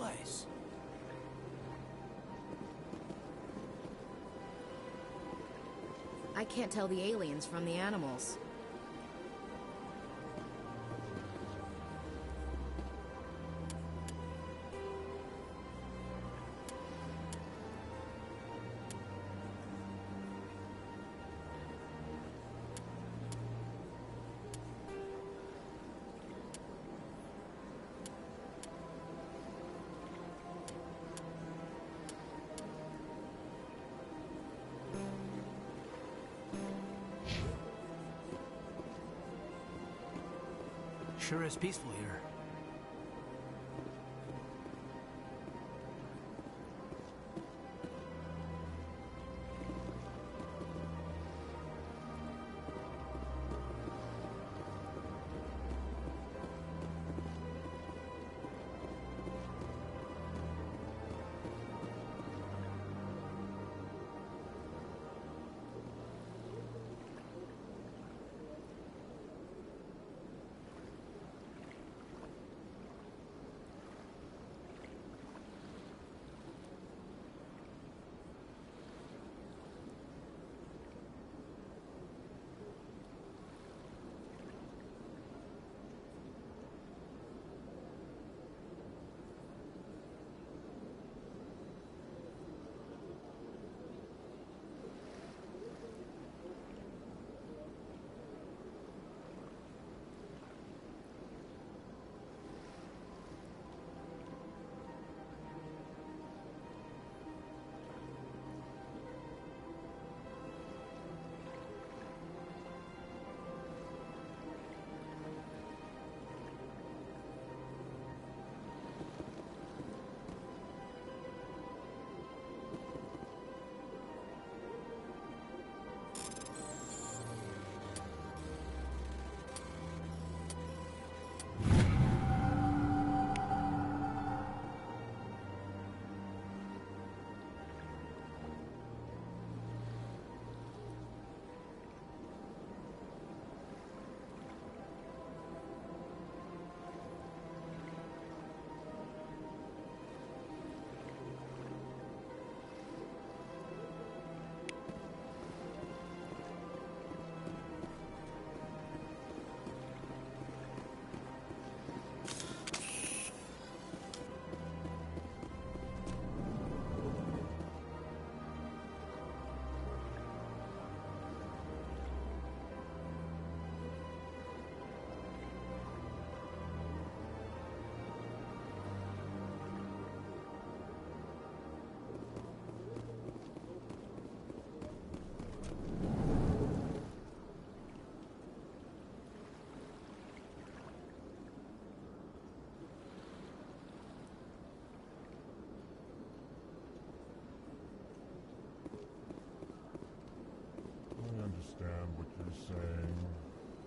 place? I can't tell the aliens from the animals. Sure is peaceful here. What you're saying,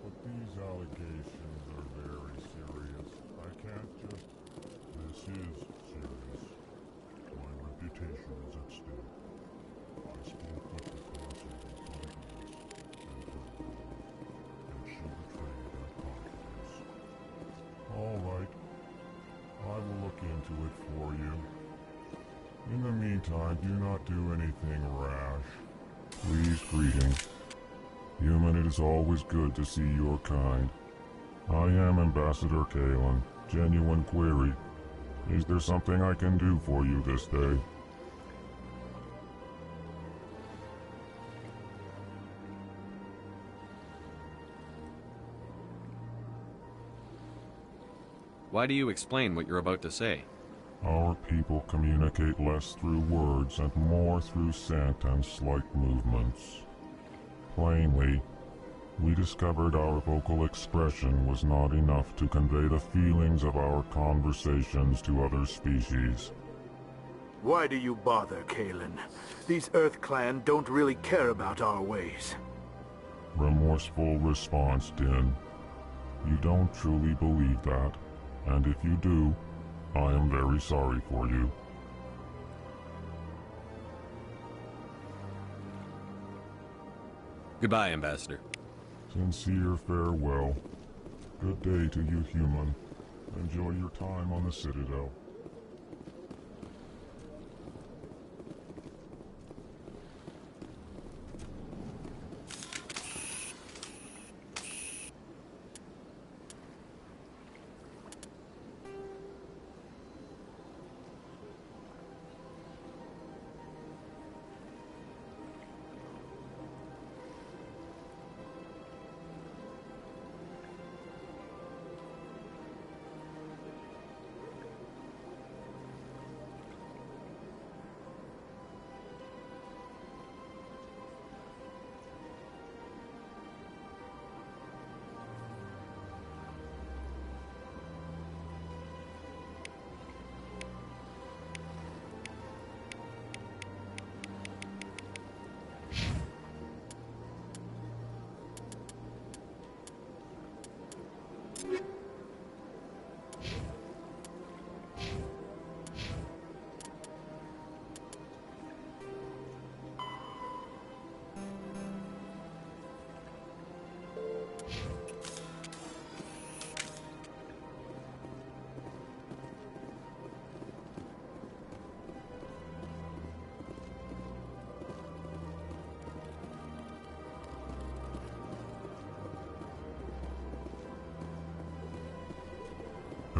but these allegations are very serious. I can't just... This is serious. My reputation is at stake. I spoke with the consul of Congress and she betrayed that confidence. All right. I will look into it for you. In the meantime, do not do anything rash. Please, greetings. Human, it is always good to see your kind. I am Ambassador Kalen. Genuine query. Is there something I can do for you this day? Why do you explain what you're about to say? Our people communicate less through words and more through scent and slight movements. Plainly, we discovered our vocal expression was not enough to convey the feelings of our conversations to other species. Why do you bother, Kalen? These Earth Clan don't really care about our ways. Remorseful response, Din. You don't truly believe that, and if you do, I am very sorry for you. Goodbye, Ambassador. Sincere farewell. Good day to you, human. Enjoy your time on the Citadel.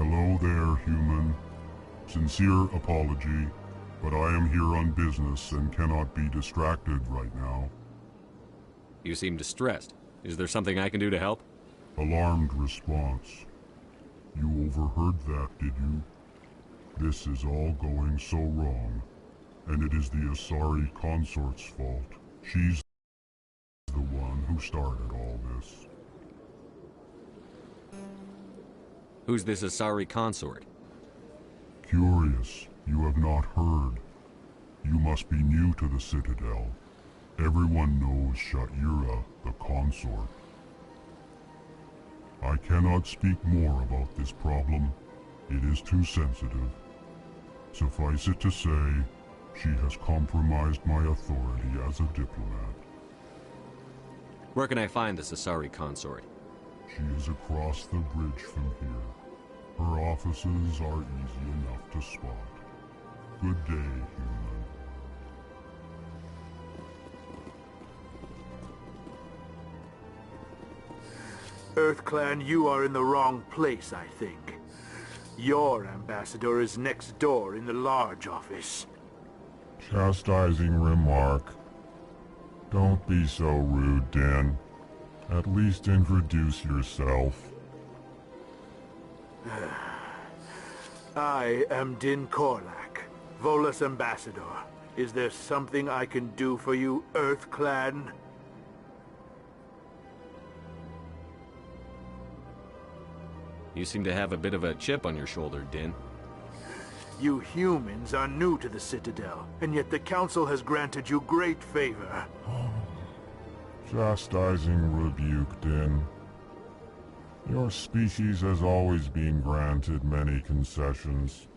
Hello there, human. Sincere apology, but I am here on business and cannot be distracted right now. You seem distressed. Is there something I can do to help? Alarmed response. You overheard that, did you? This is all going so wrong, and it is the Asari consort's fault. She's the one who started all this. Who's this Asari consort? Curious, you have not heard. You must be new to the Citadel. Everyone knows Sha'ira, the consort. I cannot speak more about this problem. It is too sensitive. Suffice it to say, she has compromised my authority as a diplomat. Where can I find this Asari consort? She is across the bridge from here. Her offices are easy enough to spot. Good day, human. EarthClan, you are in the wrong place, I think. Your ambassador is next door in the large office. Chastising remark. Don't be so rude, Din. At least introduce yourself. I am Din Korlak, Volus ambassador. Is there something I can do for you, EarthClan? You seem to have a bit of a chip on your shoulder, Din. You humans are new to the Citadel, and yet the Council has granted you great favor. Chastising rebuke, Din. Your species has always been granted many concessions.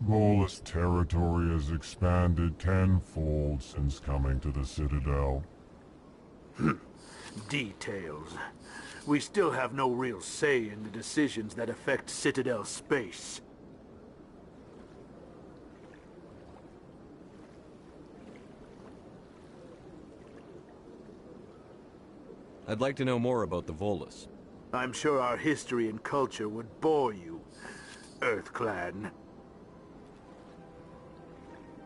Volus territory has expanded tenfold since coming to the Citadel. Details. We still have no real say in the decisions that affect Citadel space. I'd like to know more about the Volus. I'm sure our history and culture would bore you, EarthClan.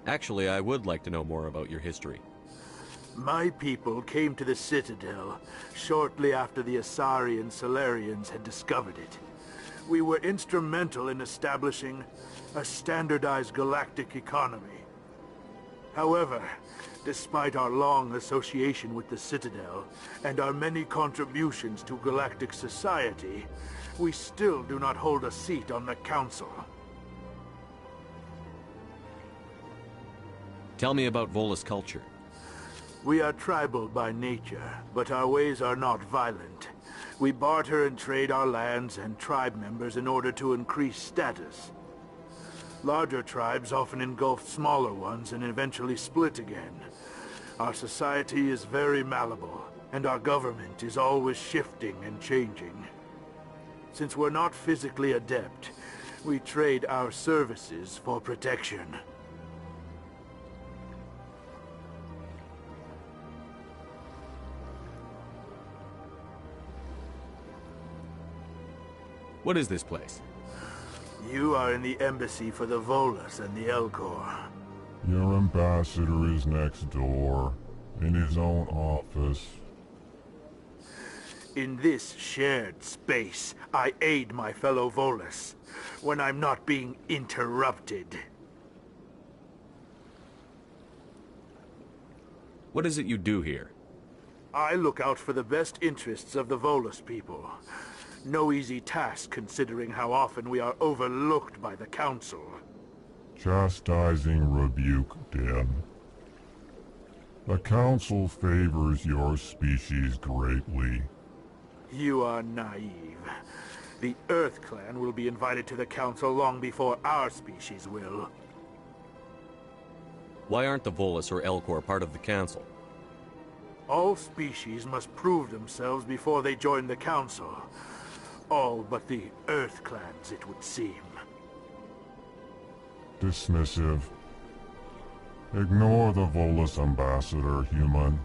Actually, I would like to know more about your history. My people came to the Citadel shortly after the Asari and Solarians had discovered it. We were instrumental in establishing a standardized galactic economy. However, despite our long association with the Citadel and our many contributions to galactic society, we still do not hold a seat on the Council. Tell me about Volus culture. We are tribal by nature, but our ways are not violent. We barter and trade our lands and tribe members in order to increase status. Larger tribes often engulf smaller ones and eventually split again. Our society is very malleable, and our government is always shifting and changing. Since we're not physically adept, we trade our services for protection. What is this place? You are in the embassy for the Volus and the Elcor. Your ambassador is next door, in his own office. In this shared space, I aid my fellow Volus when I'm not being interrupted. What is it you do here? I look out for the best interests of the Volus people. No easy task considering how often we are overlooked by the Council. Chastising rebuke, Din. The Council favors your species greatly. You are naive. The EarthClan will be invited to the Council long before our species will. Why aren't the Volus or Elcor part of the Council? All species must prove themselves before they join the Council. All but the EarthClans, it would seem. Dismissive. Ignore the Volus ambassador, human.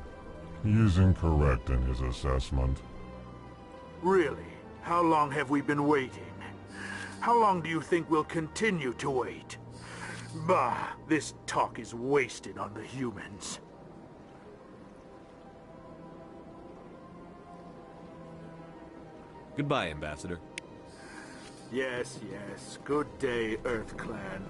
He is incorrect in his assessment. Really? How long have we been waiting? How long do you think we'll continue to wait? Bah, this talk is wasted on the humans. Goodbye, Ambassador. Yes, yes. Good day, Earth Clan.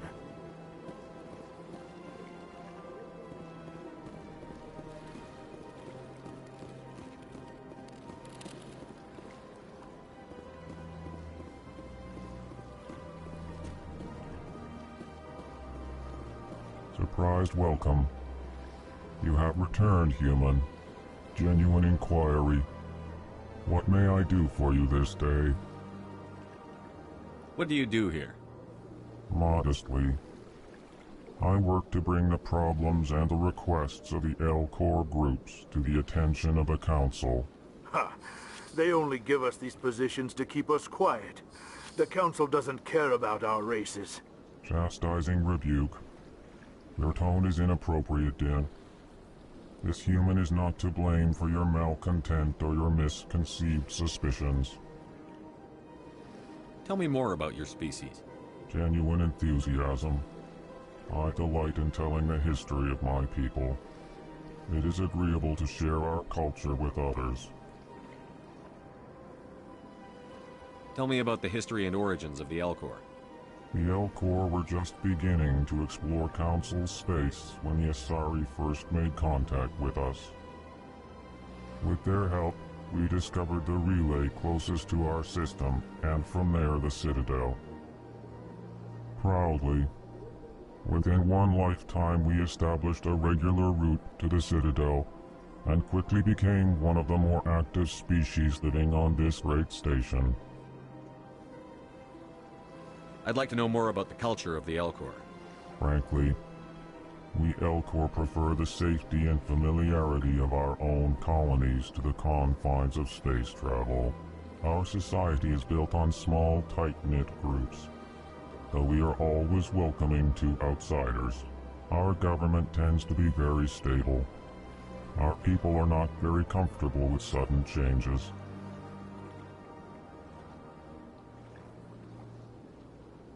Surprised welcome. You have returned, human. Genuine inquiry. What may I do for you this day? What do you do here? Modestly. I work to bring the problems and the requests of the L-Corps groups to the attention of the Council. Ha! They only give us these positions to keep us quiet. The Council doesn't care about our races. Chastising rebuke. Your tone is inappropriate, Din. This human is not to blame for your malcontent or your misconceived suspicions. Tell me more about your species. Genuine enthusiasm. I delight in telling the history of my people. It is agreeable to share our culture with others. Tell me about the history and origins of the L-Corps. The L-Corps were just beginning to explore Council space when the Asari first made contact with us. With their help, we discovered the relay closest to our system, and from there the Citadel. Proudly, within one lifetime we established a regular route to the Citadel, and quickly became one of the more active species living on this great station. I'd like to know more about the culture of the L-Corps. Frankly, we L-Corps prefer the safety and familiarity of our own colonies to the confines of space travel. Our society is built on small, tight-knit groups. Though we are always welcoming to outsiders, our government tends to be very stable. Our people are not very comfortable with sudden changes.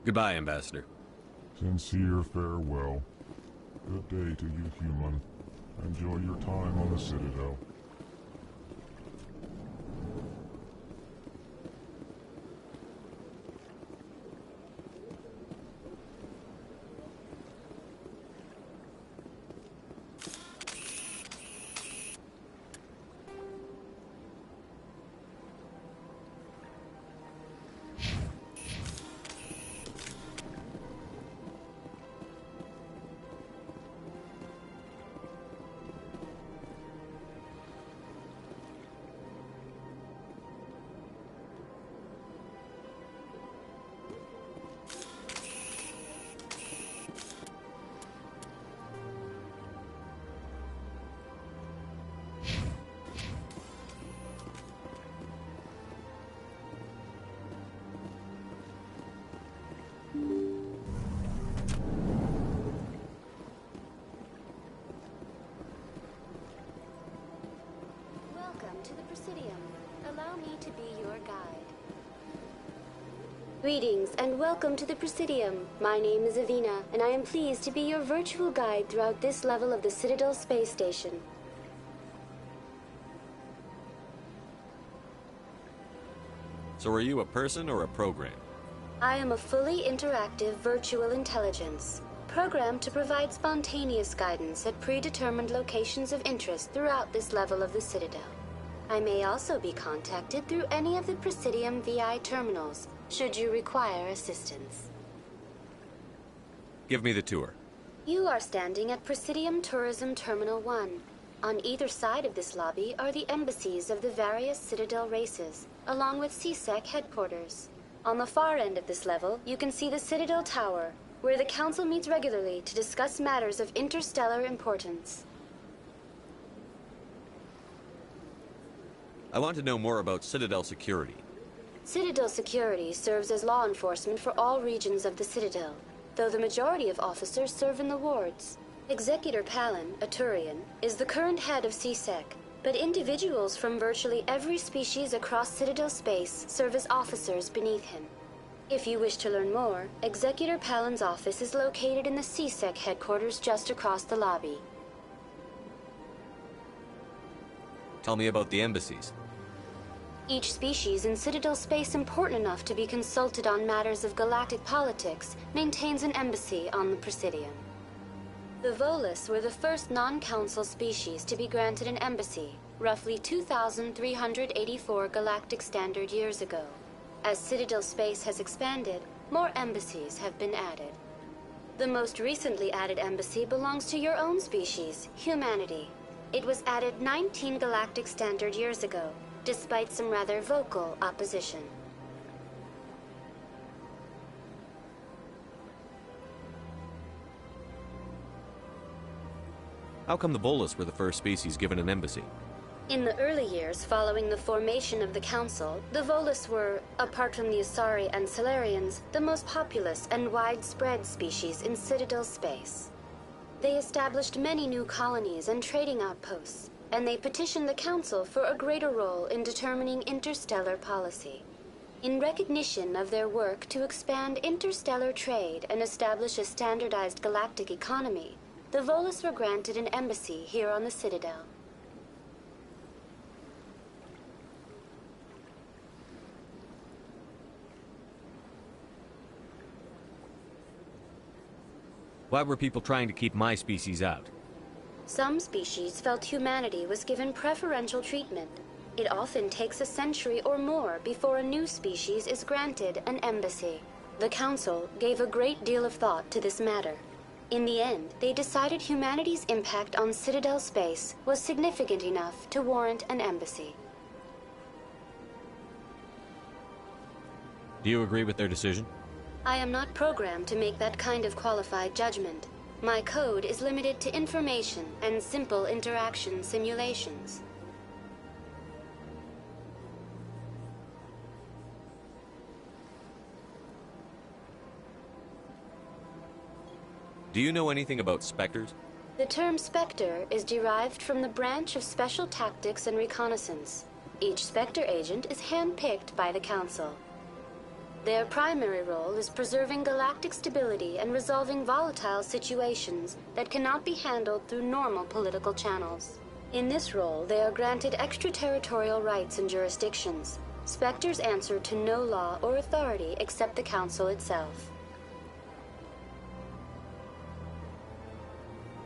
Goodbye, Ambassador. Sincere farewell. Good day to you, human. Enjoy your time on the Citadel. Welcome to the Presidium. Allow me to be your guide. Greetings and welcome to the Presidium. My name is Avina, and I am pleased to be your virtual guide throughout this level of the Citadel space station. So are you a person or a program? I am a fully interactive virtual intelligence, programmed to provide spontaneous guidance at predetermined locations of interest throughout this level of the Citadel. I may also be contacted through any of the Presidium VI terminals, should you require assistance. Give me the tour. You are standing at Presidium Tourism Terminal 1. On either side of this lobby are the embassies of the various Citadel races, along with CSEC headquarters. On the far end of this level, you can see the Citadel Tower, where the Council meets regularly to discuss matters of interstellar importance. I want to know more about Citadel security. Citadel security serves as law enforcement for all regions of the Citadel, though the majority of officers serve in the wards. Executor Palin, a Turian, is the current head of CSEC, but individuals from virtually every species across Citadel space serve as officers beneath him. If you wish to learn more, Executor Palin's office is located in the CSEC headquarters just across the lobby. Tell me about the embassies. Each species in Citadel space important enough to be consulted on matters of galactic politics maintains an embassy on the Presidium. The Volus were the first non-council species to be granted an embassy, roughly 2,384 galactic standard years ago. As Citadel space has expanded, more embassies have been added. The most recently added embassy belongs to your own species, humanity. It was added 19 galactic standard years ago, despite some rather vocal opposition. How come the Volus were the first species given an embassy? In the early years following the formation of the Council, the Volus were, apart from the Asari and Solarians, the most populous and widespread species in Citadel space. They established many new colonies and trading outposts, and they petitioned the Council for a greater role in determining interstellar policy. In recognition of their work to expand interstellar trade and establish a standardized galactic economy, the Volus were granted an embassy here on the Citadel. Why were people trying to keep my species out? Some species felt humanity was given preferential treatment. It often takes a century or more before a new species is granted an embassy. The Council gave a great deal of thought to this matter. In the end, they decided humanity's impact on Citadel space was significant enough to warrant an embassy. Do you agree with their decision? I am not programmed to make that kind of qualified judgment. My code is limited to information and simple interaction simulations. Do you know anything about specters? The term Spectre is derived from the branch of Special Tactics and Reconnaissance. Each Spectre agent is handpicked by the Council. Their primary role is preserving galactic stability and resolving volatile situations that cannot be handled through normal political channels. In this role, they are granted extraterritorial rights and jurisdictions. Spectres answer to no law or authority except the Council itself.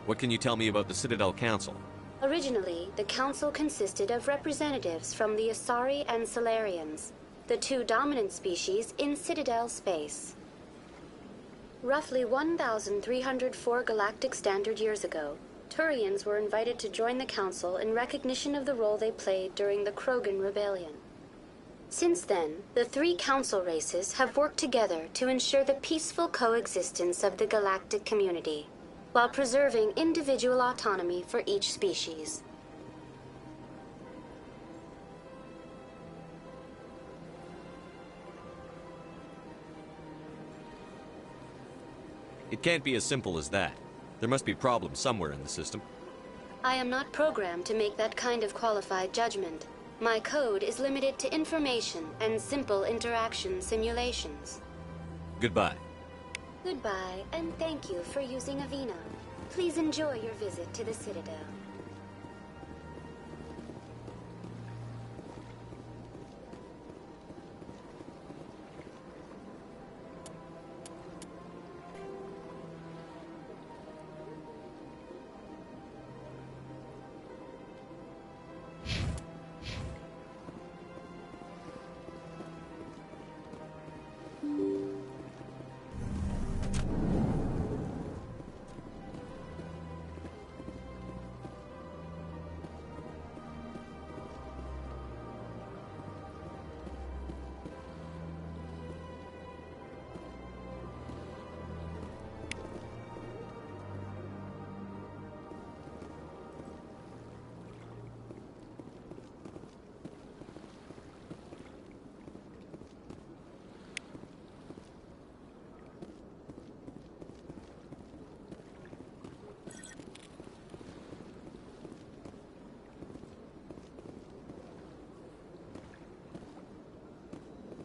What can you tell me about the Citadel Council? Originally, the Council consisted of representatives from the Asari and Solarians, the two dominant species in Citadel space. Roughly 1,304 galactic standard years ago, Turians were invited to join the Council in recognition of the role they played during the Krogan Rebellion. Since then, the three Council races have worked together to ensure the peaceful coexistence of the galactic community, while preserving individual autonomy for each species. It can't be as simple as that. There must be problems somewhere in the system. I am not programmed to make that kind of qualified judgment. My code is limited to information and simple interaction simulations. Goodbye. Goodbye, and thank you for using Avina. Please enjoy your visit to the Citadel.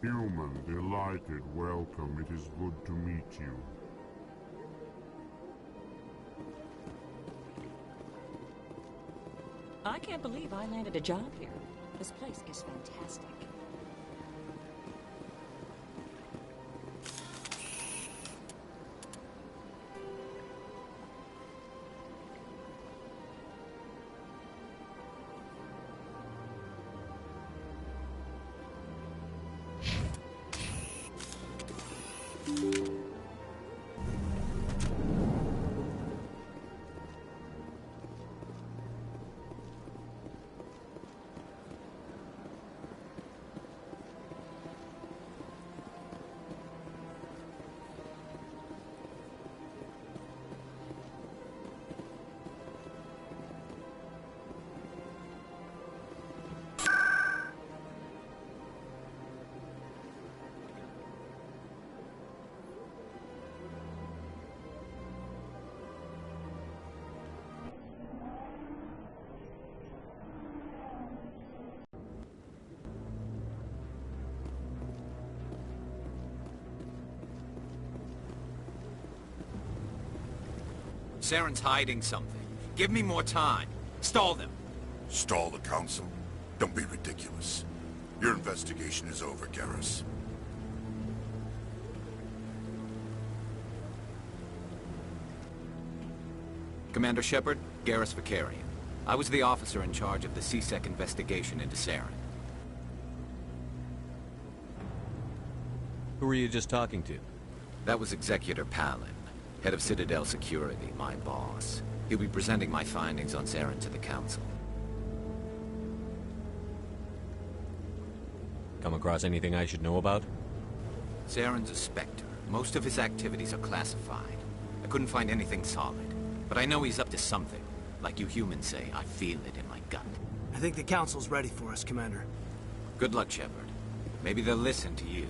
Human, delighted, welcome. It is good to meet you. I can't believe I landed a job here. This place is fantastic. Saren's hiding something. Give me more time. Stall them. Stall the council? Don't be ridiculous. Your investigation is over, Garrus. Commander Shepard, Garrus Vicarian. I was the officer in charge of the CSEC investigation into Saren. Who were you just talking to? That was Executor Palin, head of Citadel Security, my boss. He'll be presenting my findings on Saren to the Council. Come across anything I should know about? Saren's a Spectre. Most of his activities are classified. I couldn't find anything solid. But I know he's up to something. Like you humans say, I feel it in my gut. I think the Council's ready for us, Commander. Good luck, Shepard. Maybe they'll listen to you.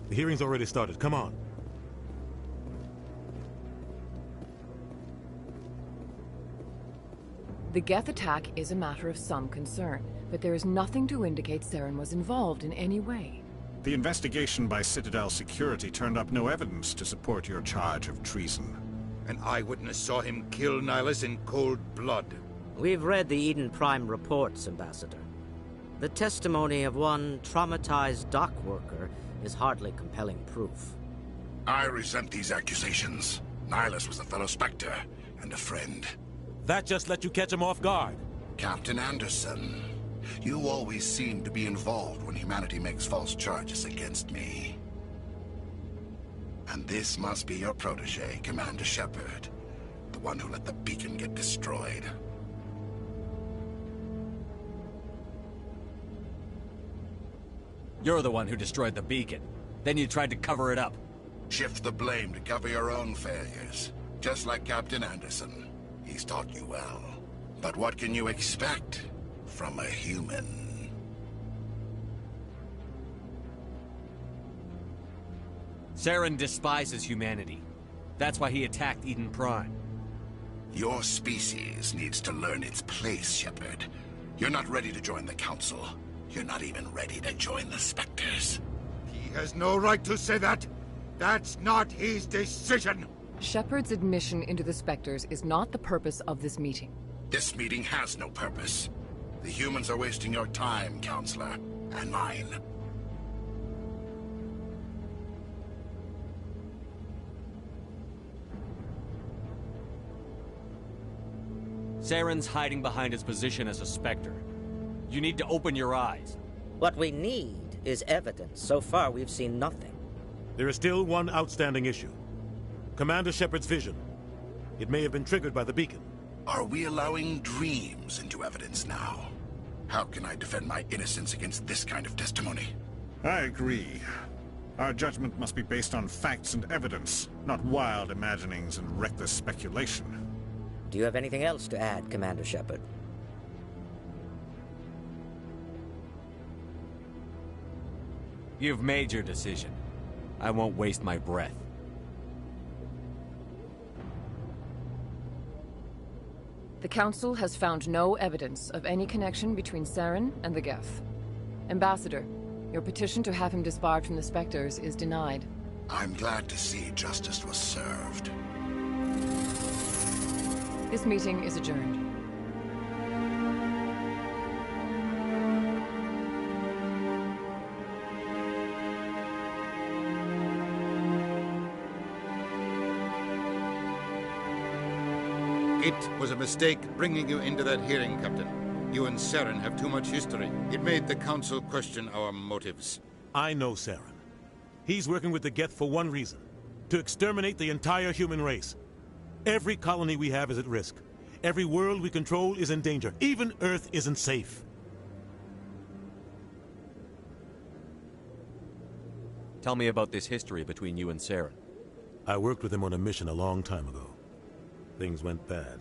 The hearing's already started. Come on. The Geth attack is a matter of some concern, but there is nothing to indicate Saren was involved in any way. The investigation by Citadel Security turned up no evidence to support your charge of treason. An eyewitness saw him kill Nihilus in cold blood. We've read the Eden Prime reports, Ambassador. The testimony of one traumatized dock worker is hardly compelling proof. I resent these accusations. Nihilus was a fellow Spectre and a friend. That just let you catch him off guard. Captain Anderson, you always seem to be involved when humanity makes false charges against me. And this must be your protege, Commander Shepard, the one who let the beacon get destroyed. You're the one who destroyed the beacon. Then you tried to cover it up. Shift the blame to cover your own failures. Just like Captain Anderson. He's taught you well. But what can you expect from a human? Saren despises humanity. That's why he attacked Eden Prime. Your species needs to learn its place, Shepard. You're not ready to join the Council. You're not even ready to join the Spectres. He has no right to say that. That's not his decision. Shepard's admission into the Spectres is not the purpose of this meeting. This meeting has no purpose. The humans are wasting your time, Counselor, and mine. Saren's hiding behind his position as a Spectre. You need to open your eyes. What we need is evidence. So far, we've seen nothing. There is still one outstanding issue. Commander Shepard's vision. It may have been triggered by the beacon. Are we allowing dreams into evidence now? How can I defend my innocence against this kind of testimony? I agree. Our judgment must be based on facts and evidence, not wild imaginings and reckless speculation. Do you have anything else to add, Commander Shepard? You've made your decision. I won't waste my breath. The Council has found no evidence of any connection between Saren and the Geth. Ambassador, your petition to have him disbarred from the Spectres is denied. I'm glad to see justice was served. This meeting is adjourned. It was a mistake bringing you into that hearing, Captain. You and Saren have too much history. It made the Council question our motives. I know Saren. He's working with the Geth for one reason. To exterminate the entire human race. Every colony we have is at risk. Every world we control is in danger. Even Earth isn't safe. Tell me about this history between you and Saren. I worked with him on a mission a long time ago. Things went bad.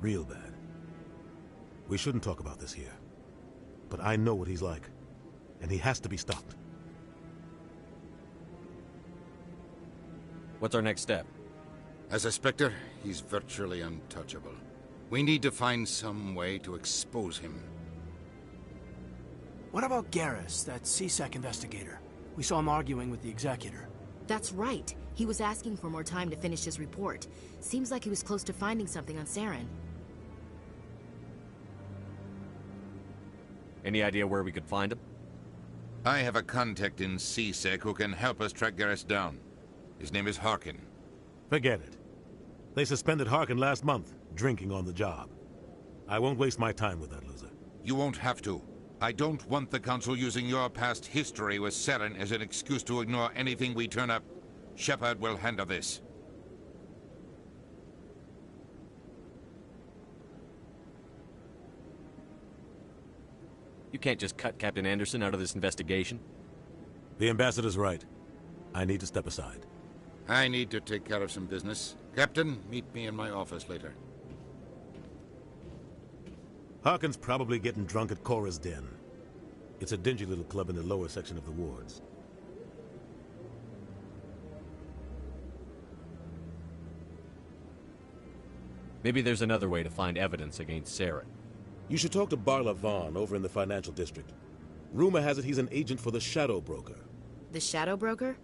Real bad. We shouldn't talk about this here. But I know what he's like. And he has to be stopped. What's our next step? As a Spectre, he's virtually untouchable. We need to find some way to expose him. What about Garrus, that CSEC investigator? We saw him arguing with the Executor. That's right. He was asking for more time to finish his report. Seems like he was close to finding something on Saren. Any idea where we could find him? I have a contact in CSEC who can help us track Garrus down. His name is Harkin. Forget it. They suspended Harkin last month, drinking on the job. I won't waste my time with that loser. You won't have to. I don't want the Council using your past history with Saren as an excuse to ignore anything we turn up. Shepard will handle this. You can't just cut Captain Anderson out of this investigation. The Ambassador's right. I need to step aside. I need to take care of some business. Captain, meet me in my office later. Harkin's probably getting drunk at Cora's Den. It's a dingy little club in the lower section of the wards. Maybe there's another way to find evidence against Saren. You should talk to Barla Vaughn over in the financial district. Rumor has it he's an agent for the Shadow Broker. The Shadow Broker?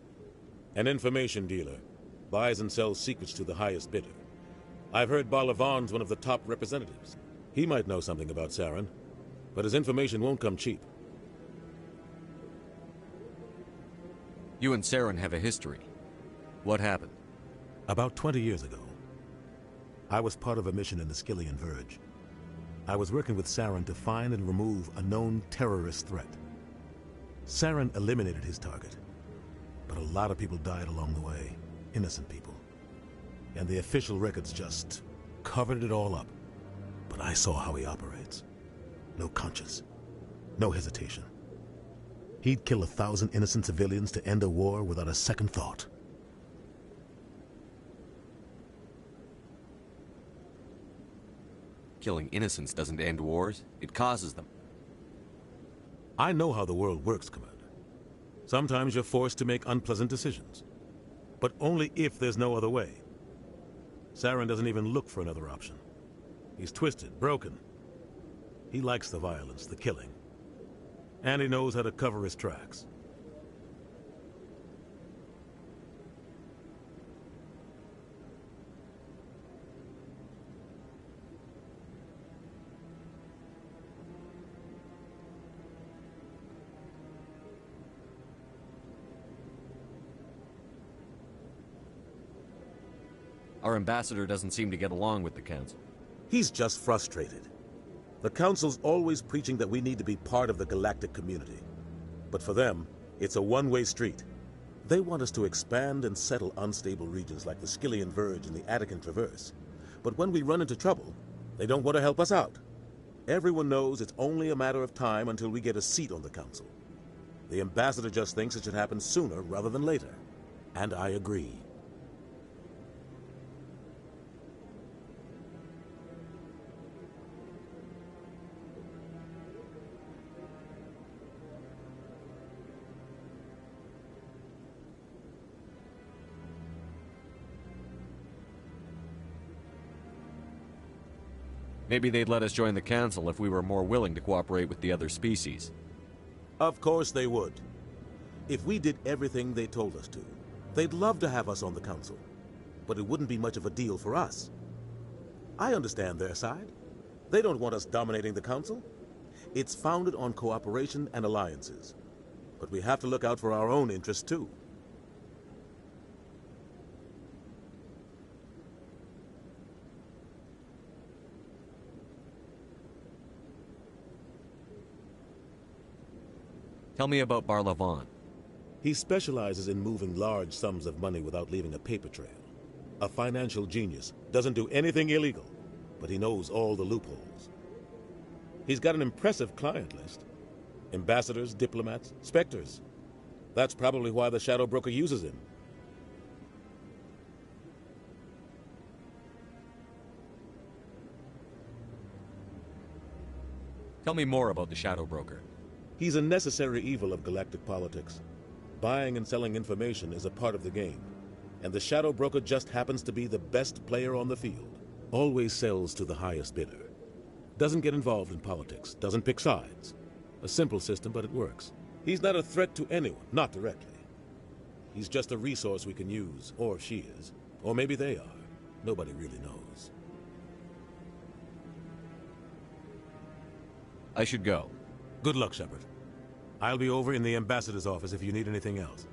An information dealer. Buys and sells secrets to the highest bidder. I've heard Barla Vaughn's one of the top representatives. He might know something about Saren, but his information won't come cheap. You and Saren have a history. What happened? About 20 years ago, I was part of a mission in the Skillian Verge. I was working with Saren to find and remove a known terrorist threat. Saren eliminated his target, but a lot of people died along the way. Innocent people. And the official records just covered it all up. But I saw how he operates. No conscience. No hesitation. He'd kill 1,000 innocent civilians to end a war without a second thought. Killing innocents doesn't end wars. It causes them. I know how the world works, Commander. Sometimes you're forced to make unpleasant decisions. But only if there's no other way. Saren doesn't even look for another option. He's twisted, broken. He likes the violence, the killing. And he knows how to cover his tracks. Our ambassador doesn't seem to get along with the Council. He's just frustrated. The Council's always preaching that we need to be part of the galactic community. But for them, it's a one-way street. They want us to expand and settle unstable regions like the Skillian Verge and the Attican Traverse. But when we run into trouble, they don't want to help us out. Everyone knows it's only a matter of time until we get a seat on the Council. The ambassador just thinks it should happen sooner rather than later. And I agree. Maybe they'd let us join the Council if we were more willing to cooperate with the other species. Of course they would. If we did everything they told us to, they'd love to have us on the Council. But it wouldn't be much of a deal for us. I understand their side. They don't want us dominating the Council. It's founded on cooperation and alliances. But we have to look out for our own interests, too. Tell me about Barlavon. He specializes in moving large sums of money without leaving a paper trail. A financial genius, doesn't do anything illegal, but he knows all the loopholes. He's got an impressive client list. Ambassadors, diplomats, specters. That's probably why the Shadow Broker uses him. Tell me more about the Shadow Broker. He's a necessary evil of galactic politics. Buying and selling information is a part of the game, and the Shadow Broker just happens to be the best player on the field. Always sells to the highest bidder. Doesn't get involved in politics, doesn't pick sides. A simple system, but it works. He's not a threat to anyone, not directly. He's just a resource we can use, or she is. Or maybe they are. Nobody really knows. I should go. Good luck, Shepard. I'll be over in the ambassador's office if you need anything else.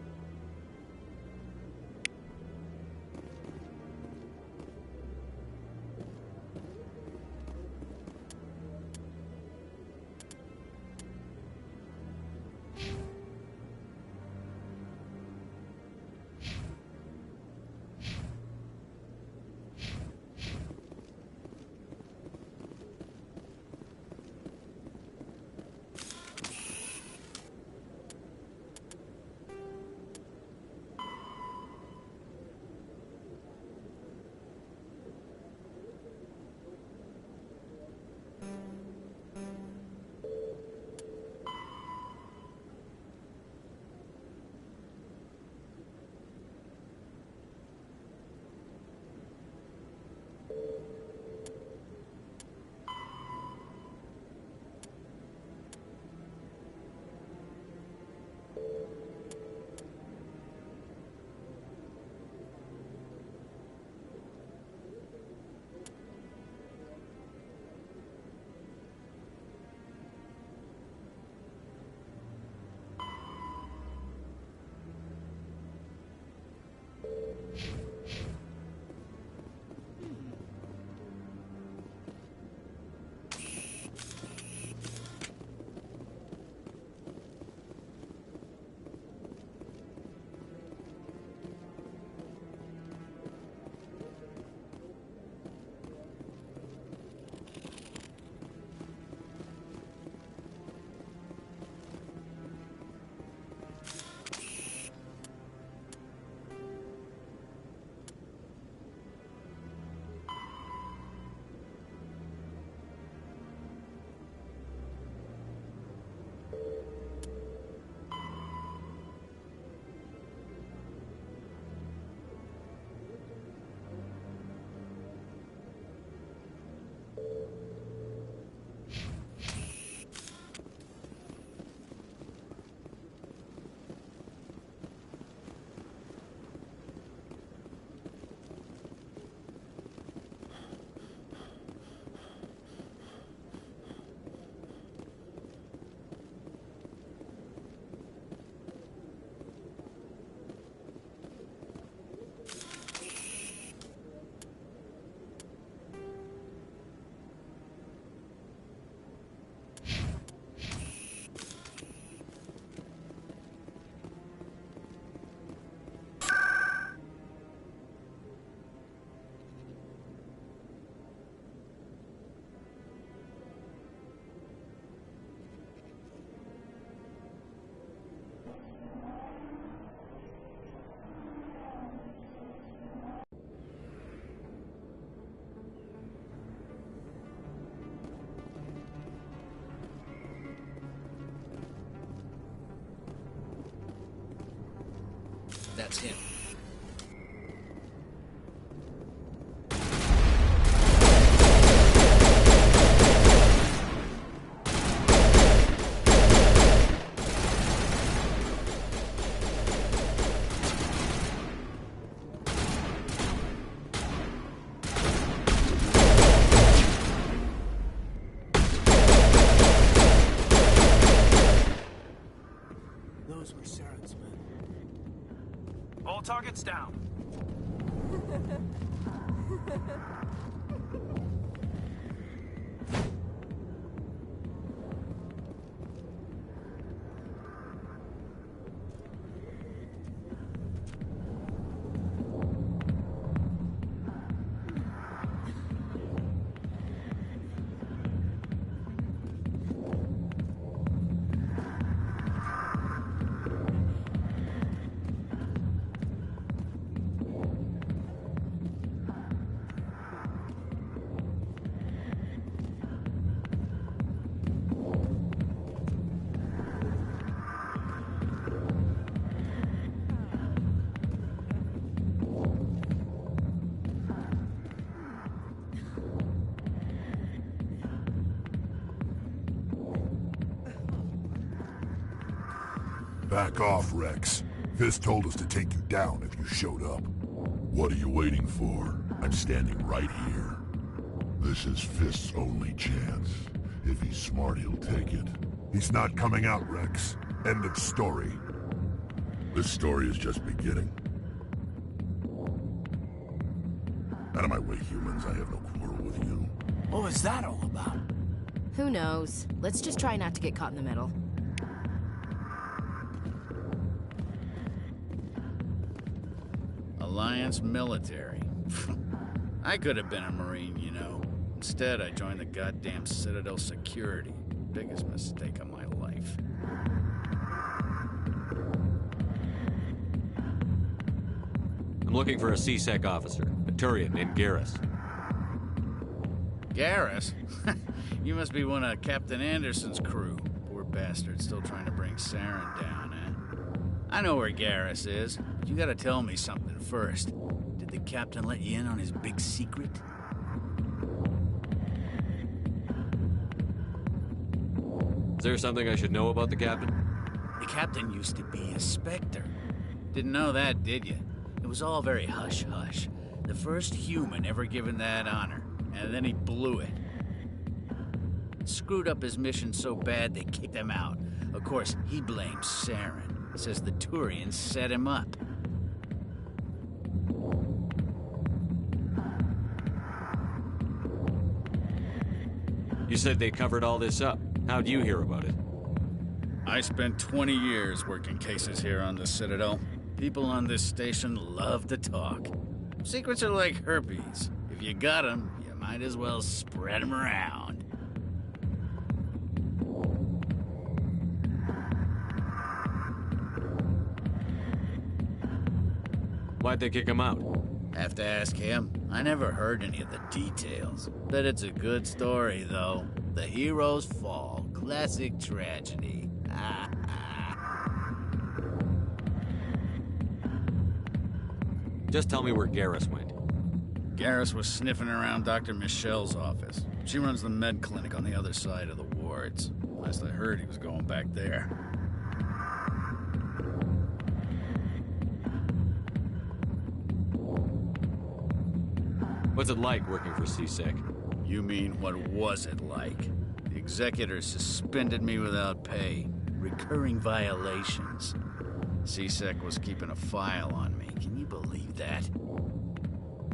that's him. Those were Saren's men. All targets down. Back off, Rex. Fist told us to take you down if you showed up. What are you waiting for? I'm standing right here. This is Fist's only chance. If he's smart, he'll take it. He's not coming out, Rex. End of story. This story is just beginning. Out of my way, humans. I have no quarrel with you. What was that all about? Who knows? Let's just try not to get caught in the middle. Alliance military. I could have been a Marine, you know. Instead, I joined the goddamn Citadel security. Biggest mistake of my life. I'm looking for a C-Sec officer, a Turian named Garrus. Garrus? You must be one of Captain Anderson's crew. Poor bastard, still trying to bring Saren down, eh? I know where Garrus is, but you gotta tell me something first. Did the captain let you in on his big secret? Is there something I should know about the captain? The captain used to be a Spectre. Didn't know that, did you? It was all very hush-hush. The first human ever given that honor, and then he blew it. Screwed up his mission so bad they kicked him out. Of course, he blames Saren. Says the Turians set him up. You said they covered all this up. How'd you hear about it? I spent 20 years working cases here on the Citadel. People on this station love to talk. Secrets are like herpes. If you got them, you might as well spread them around. Why'd they kick him out? Have to ask him. I never heard any of the details. Bet it's a good story, though. The hero's fall. Classic tragedy. Just tell me where Garrus went. Garrus was sniffing around Dr. Michelle's office. She runs the med clinic on the other side of the wards. Last I heard, he was going back there. What's it like working for C-Sec? You mean, what was it like? The executors suspended me without pay. Recurring violations. C-Sec was keeping a file on me. Can you believe that?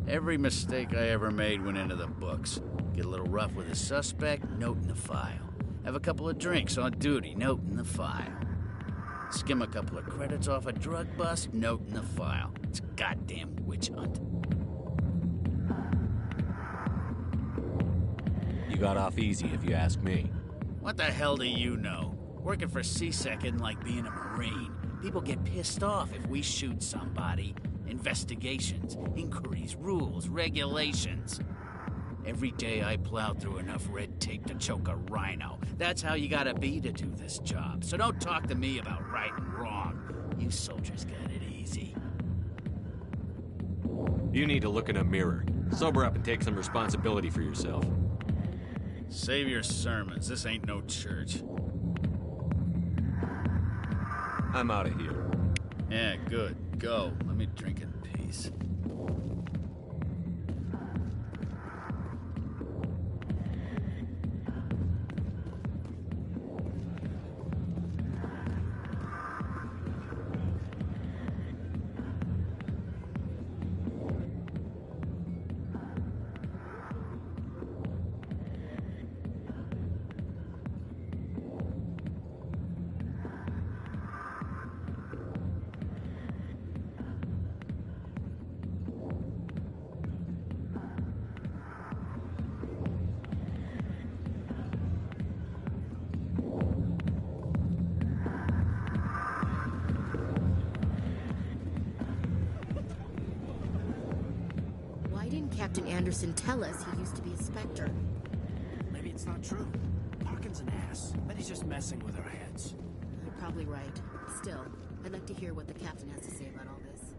Every mistake I ever made went into the books. Get a little rough with a suspect, note in the file. Have a couple of drinks on duty, note in the file. Skim a couple of credits off a drug bust, note in the file. It's a goddamn witch hunt. You got off easy, if you ask me. What the hell do you know? Working for C-Sec isn't like being a Marine. People get pissed off if we shoot somebody. Investigations, inquiries, rules, regulations. Every day I plow through enough red tape to choke a rhino. That's how you gotta be to do this job. So don't talk to me about right and wrong. You soldiers got it easy. You need to look in a mirror. Sober up and take some responsibility for yourself. Save your sermons. This ain't no church. I'm out of here. Yeah, good. Go. Let me drink in peace. Captain Anderson tell us he used to be a Spectre. Maybe it's not true. Parkin's an ass. But he's just messing with our heads. You're probably right. Still, I'd like to hear what the captain has to say about all this.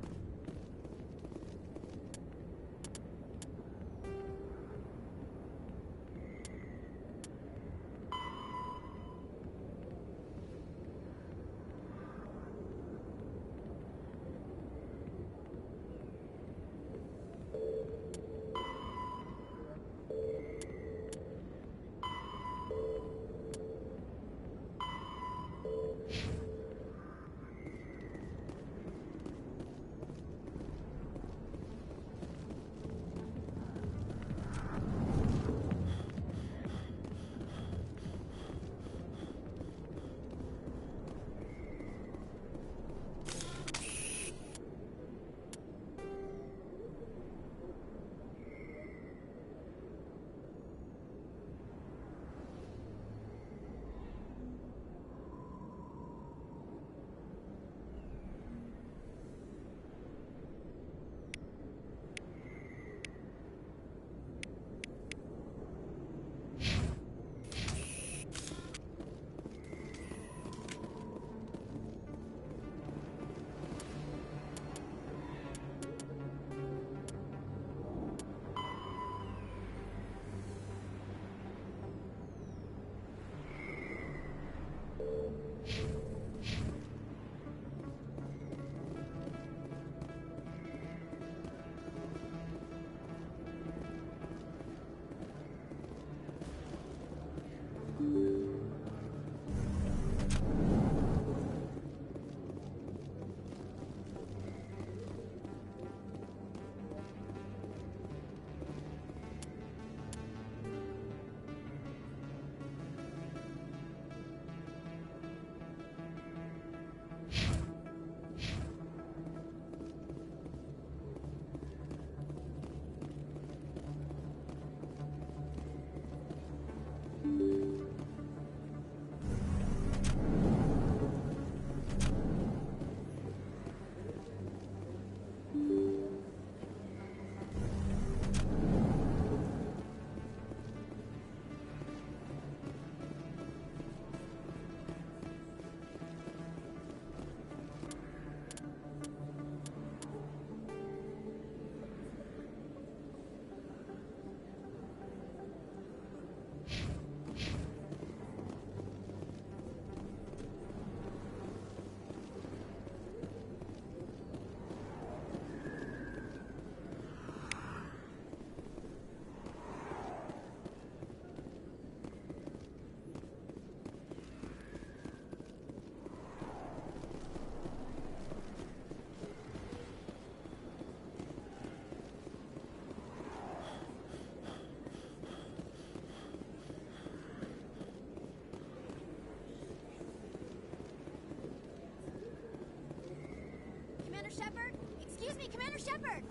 Shepard? Excuse me, Commander Shepard!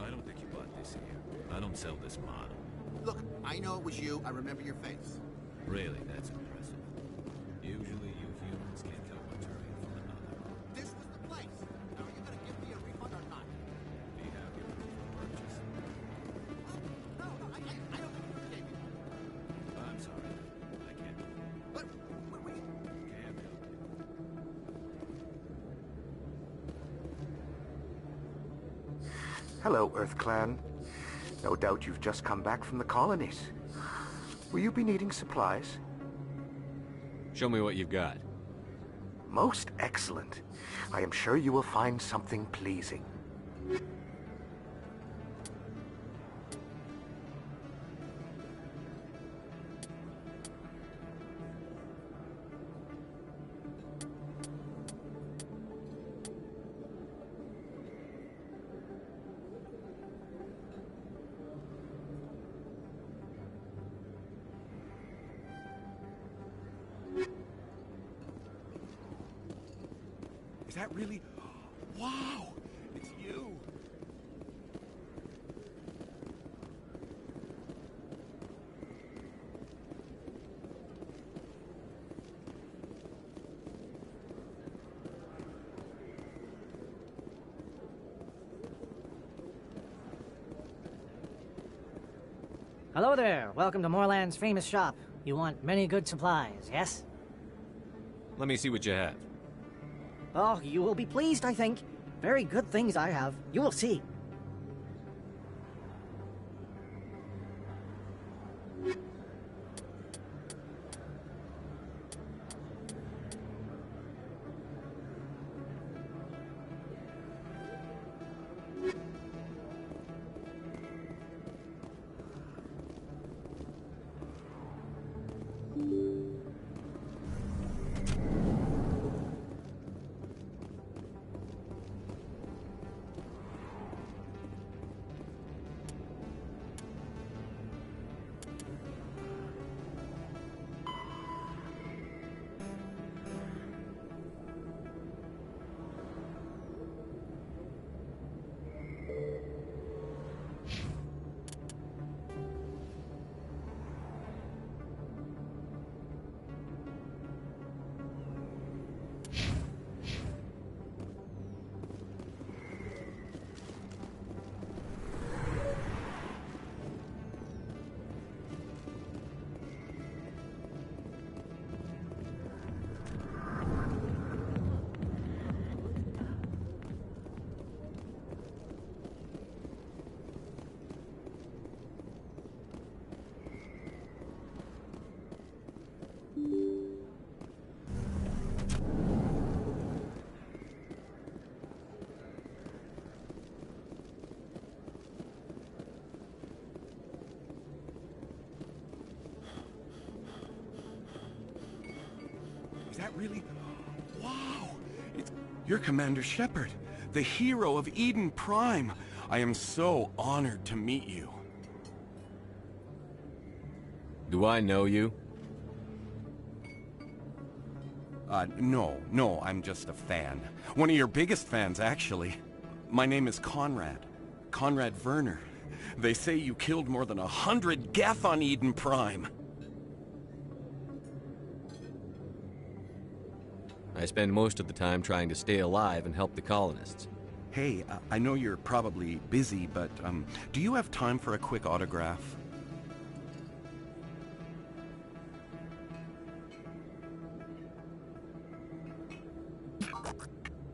I don't think you bought this here. I don't sell this model. Look, I know it was you. I remember your face. Really, that's impressive. Hello, Earth Clan. No doubt you've just come back from the colonies. Will you be needing supplies? Show me what you've got. Most excellent. I am sure you will find something pleasing. Is that really... Wow! It's you! Hello there. Welcome to Moorland's famous shop. You want many good supplies, yes? Let me see what you have. Oh, you will be pleased, I think. Very good things I have. You will see. Is that really... Wow! You're Commander Shepard, the hero of Eden Prime. I am so honored to meet you. Do I know you? No, I'm just a fan. One of your biggest fans, actually. My name is Conrad. Conrad Werner. They say you killed more than 100 Geth on Eden Prime. I spend most of the time trying to stay alive and help the colonists. Hey, I know you're probably busy, but do you have time for a quick autograph?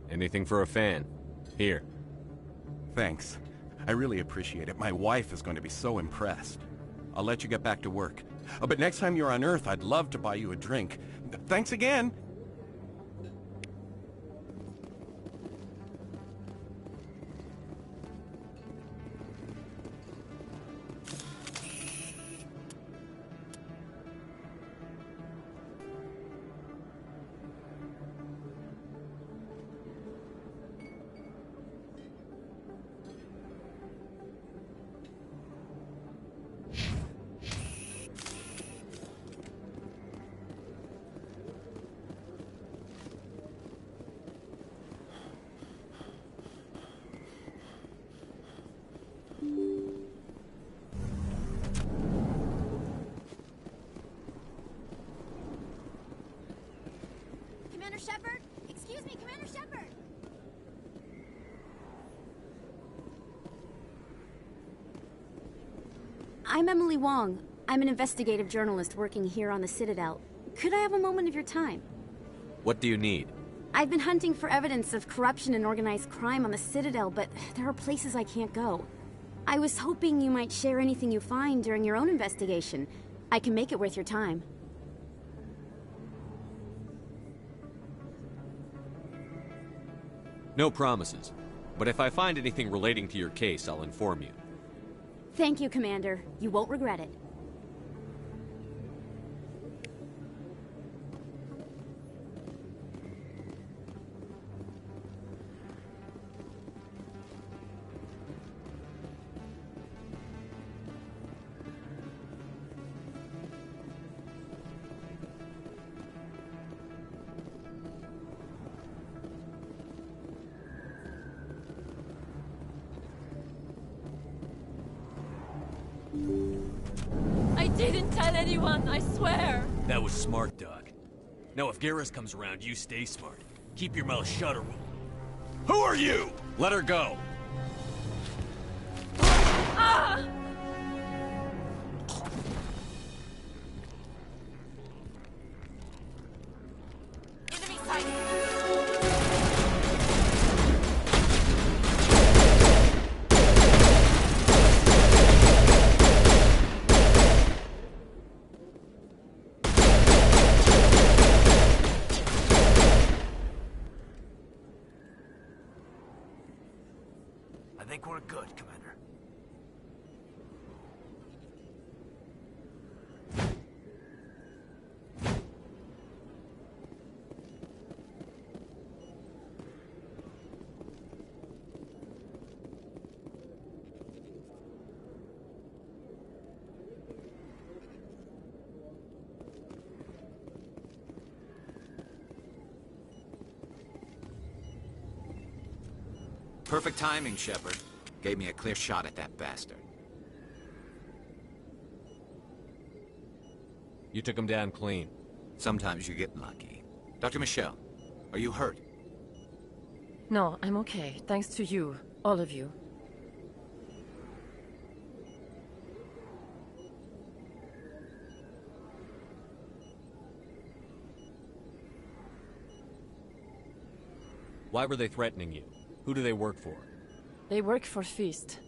Anything for a fan. Here. Thanks. I really appreciate it. My wife is going to be so impressed. I'll let you get back to work. But next time you're on Earth, I'd love to buy you a drink. Thanks again! Commander Shepard? Excuse me, Commander Shepard! I'm Emily Wong. I'm an investigative journalist working here on the Citadel. Could I have a moment of your time? What do you need? I've been hunting for evidence of corruption and organized crime on the Citadel, but there are places I can't go. I was hoping you might share anything you find during your own investigation. I can make it worth your time. No promises, but if I find anything relating to your case, I'll inform you. Thank you, Commander. You won't regret it. I didn't tell anyone, I swear! That was smart, Doc. Now if Garrus comes around, you stay smart. Keep your mouth shut or we'll... Who are you? Let her go! Ah! Enemy sighted! I think we're good, Commander. Perfect timing, Shepard. Gave me a clear shot at that bastard. You took him down clean. Sometimes you get lucky. Dr. Michelle, are you hurt? No, I'm okay. Thanks to you. All of you. Why were they threatening you? Who do they work for? They work for Feast.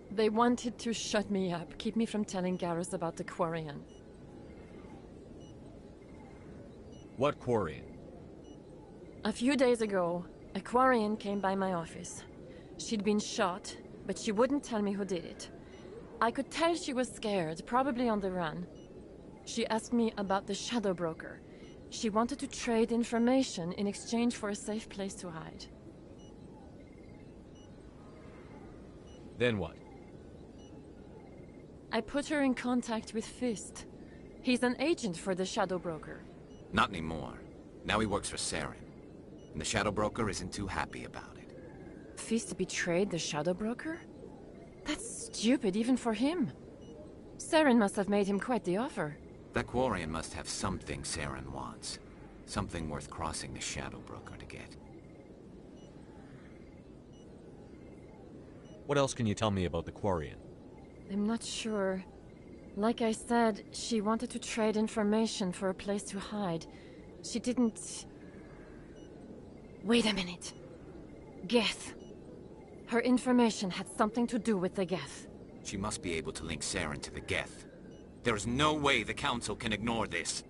They wanted to shut me up, keep me from telling Garrus about the Quarian. What Quarian? A few days ago, a Quarian came by my office. She'd been shot, but she wouldn't tell me who did it. I could tell she was scared, probably on the run. She asked me about the Shadow Broker. She wanted to trade information in exchange for a safe place to hide. Then what? I put her in contact with Fist. He's an agent for the Shadow Broker. Not anymore. Now he works for Saren. And the Shadow Broker isn't too happy about it. Fist betrayed the Shadow Broker? That's stupid even for him. Saren must have made him quite the offer. That Quarian must have something Saren wants. Something worth crossing the Shadow Broker to get. What else can you tell me about the Quarian? I'm not sure. Like I said, she wanted to trade information for a place to hide. She didn't... Wait a minute. Geth. Her information had something to do with the Geth. She must be able to link Saren to the Geth. There is no way the Council can ignore this.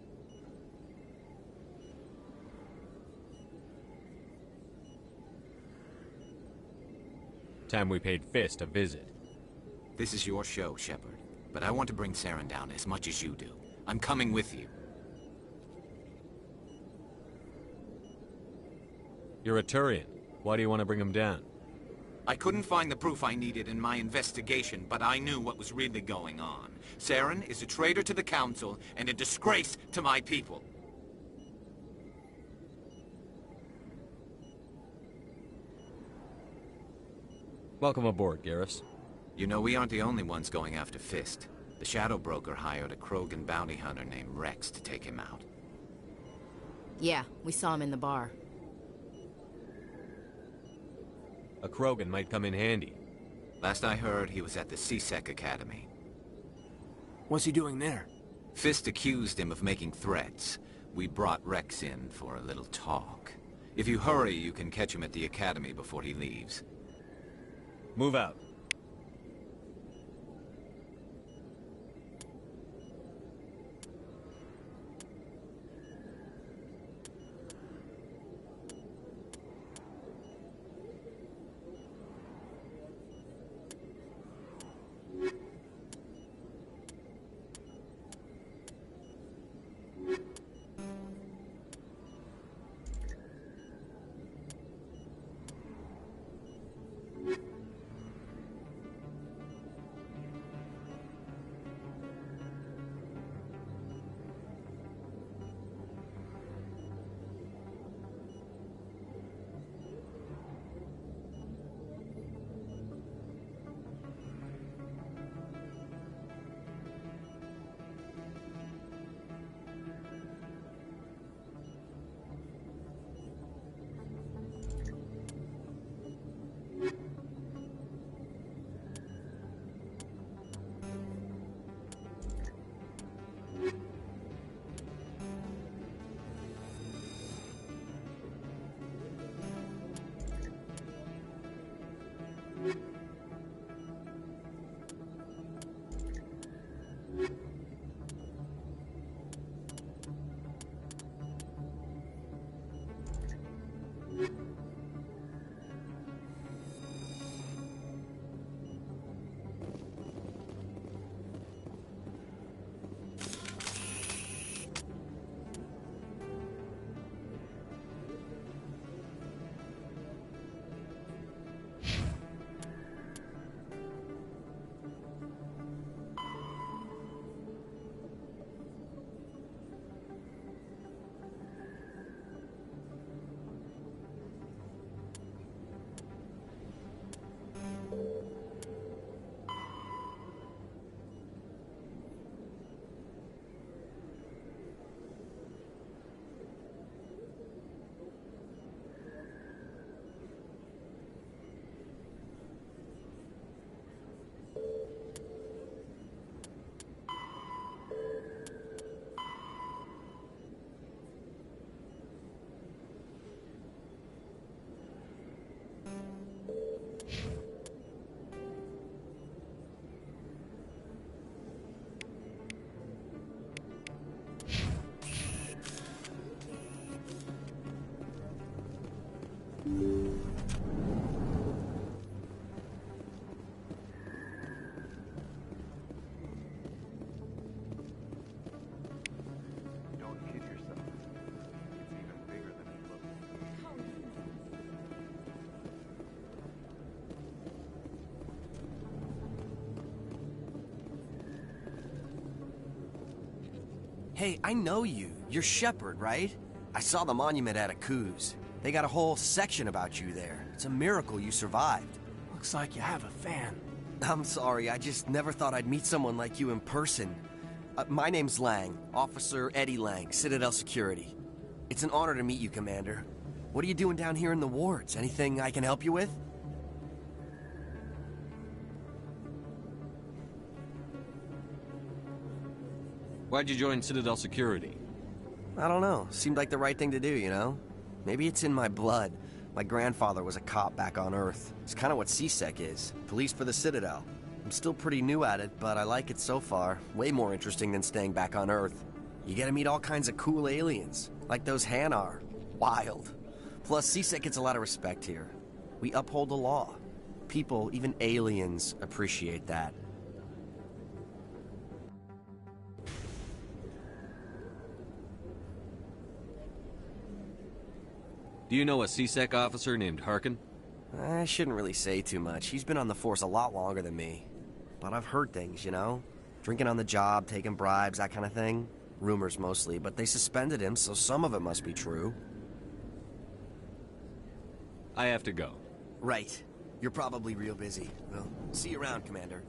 Time we paid Fist a visit. This is your show, Shepard. But I want to bring Saren down as much as you do. I'm coming with you. You're a Turian. Why do you want to bring him down? I couldn't find the proof I needed in my investigation, but I knew what was really going on. Saren is a traitor to the Council and a disgrace to my people. Welcome aboard, Garrus. You know, we aren't the only ones going after Fist. The Shadow Broker hired a Krogan bounty hunter named Rex to take him out. Yeah, we saw him in the bar. A Krogan might come in handy. Last I heard, he was at the CSEC Academy. What's he doing there? Fist accused him of making threats. We brought Rex in for a little talk. If you hurry, you can catch him at the academy before he leaves. Move out. Hey, I know you. You're Shepard, right? I saw the monument at Akuz. They got a whole section about you there. It's a miracle you survived. Looks like you have a fan. I'm sorry, I just never thought I'd meet someone like you in person. My name's Lang, Officer Eddie Lang, Citadel Security. It's an honor to meet you, Commander. What are you doing down here in the wards? Anything I can help you with? Why'd you join Citadel Security? I don't know. Seemed like the right thing to do, you know? Maybe it's in my blood. My grandfather was a cop back on Earth. It's kind of what CSEC is. Police for the Citadel. I'm still pretty new at it, but I like it so far. Way more interesting than staying back on Earth. You get to meet all kinds of cool aliens, like those Hanar. Wild. Plus, CSEC gets a lot of respect here. We uphold the law. People, even aliens, appreciate that. Do you know a CSEC officer named Harkin? I shouldn't really say too much. He's been on the force a lot longer than me. But I've heard things, you know? Drinking on the job, taking bribes, that kind of thing. Rumors mostly, but they suspended him, so some of it must be true. I have to go. Right. You're probably real busy. Well, see you around, Commander.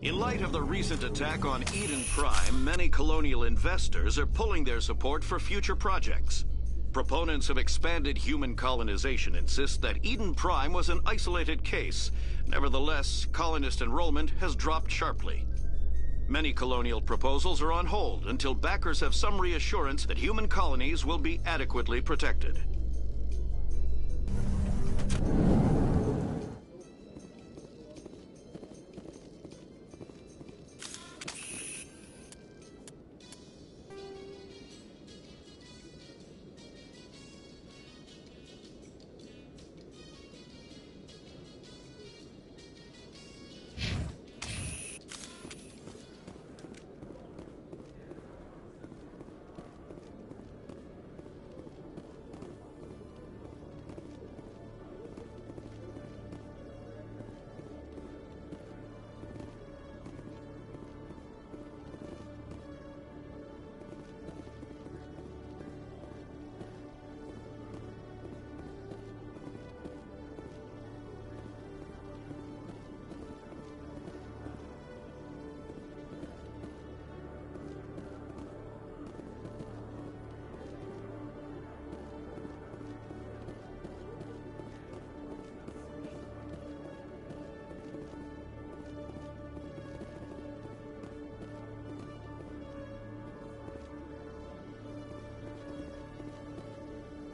In light of the recent attack on Eden Prime, many colonial investors are pulling their support for future projects. Proponents of expanded human colonization insist that Eden Prime was an isolated case. Nevertheless, colonist enrollment has dropped sharply. Many colonial proposals are on hold until backers have some reassurance that human colonies will be adequately protected.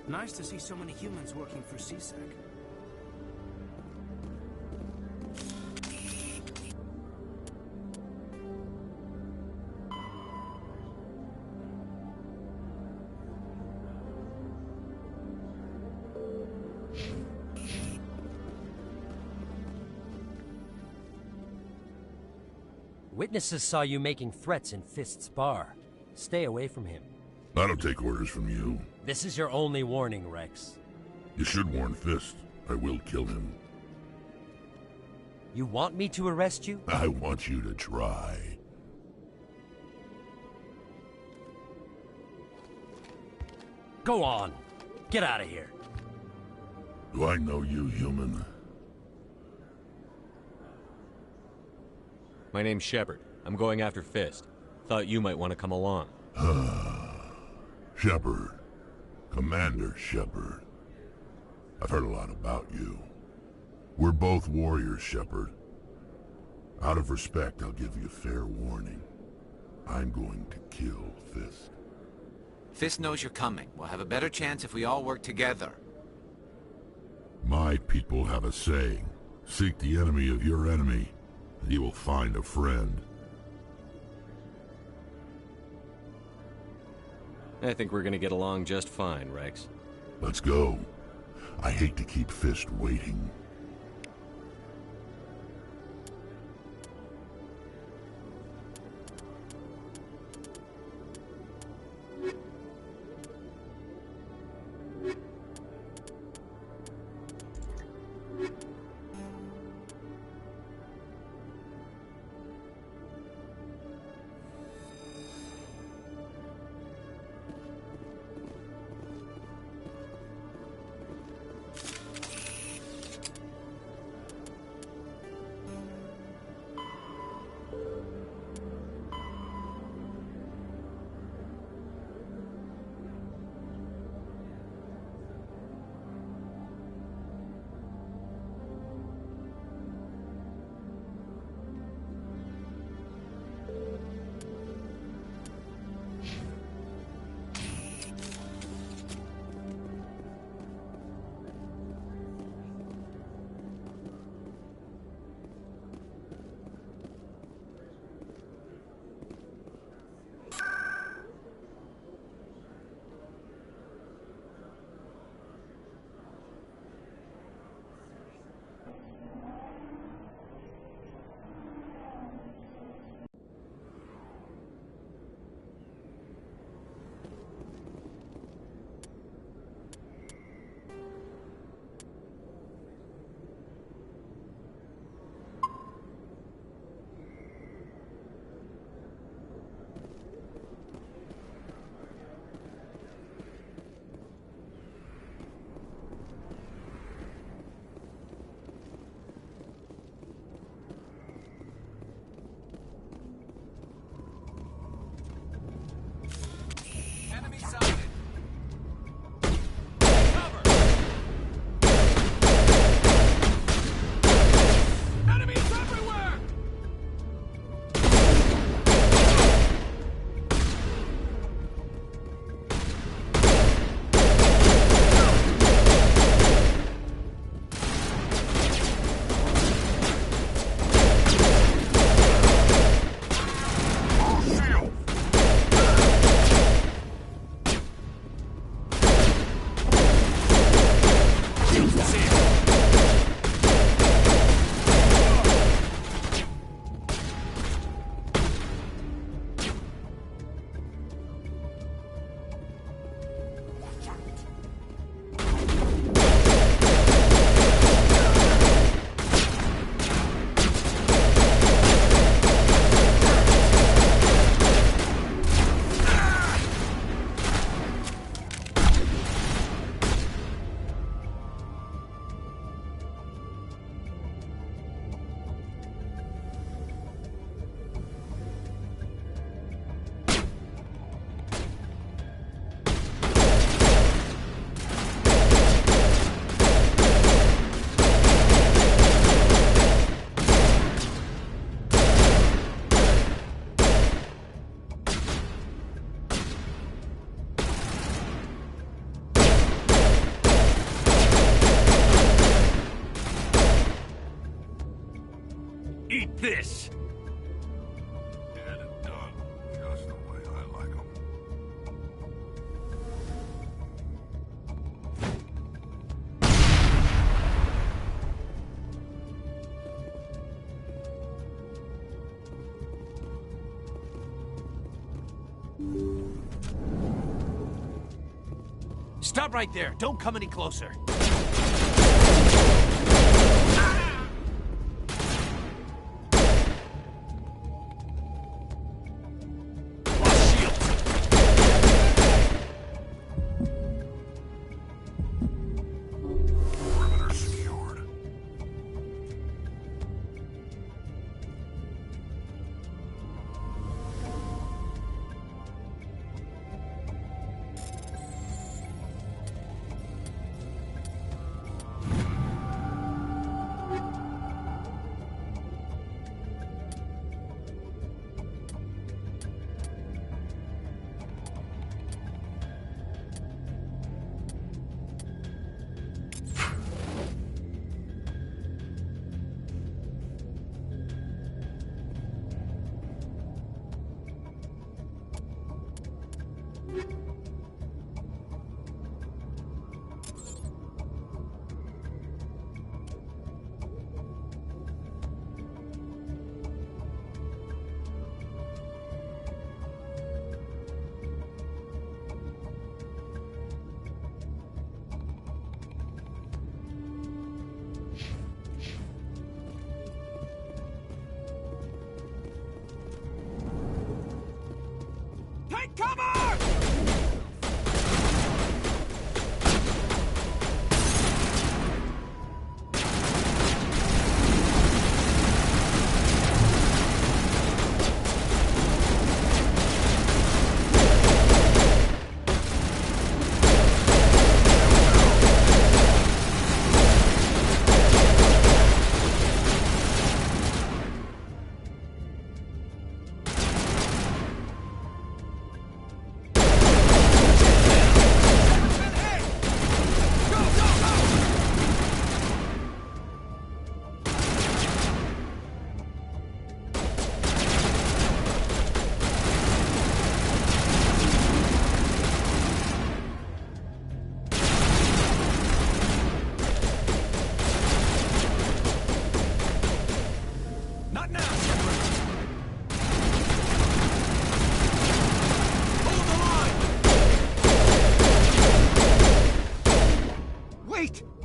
Nice to see so many humans working for CSEC. Witnesses saw you making threats in Fist's bar. Stay away from him. I don't take orders from you. This is your only warning, Rex. You should warn Fist. I will kill him. You want me to arrest you? I want you to try. Go on. Get out of here. Do I know you, human? My name's Shepard. I'm going after Fist. Thought you might want to come along. Shepard. Commander Shepard. I've heard a lot about you. We're both warriors, Shepard. Out of respect, I'll give you a fair warning. I'm going to kill Fist. Fist knows you're coming. We'll have a better chance if we all work together. My people have a saying. Seek the enemy of your enemy, and you will find a friend. I think we're gonna get along just fine, Rex. Let's go. I hate to keep Fist waiting. Stop right there. Don't come any closer. Take cover!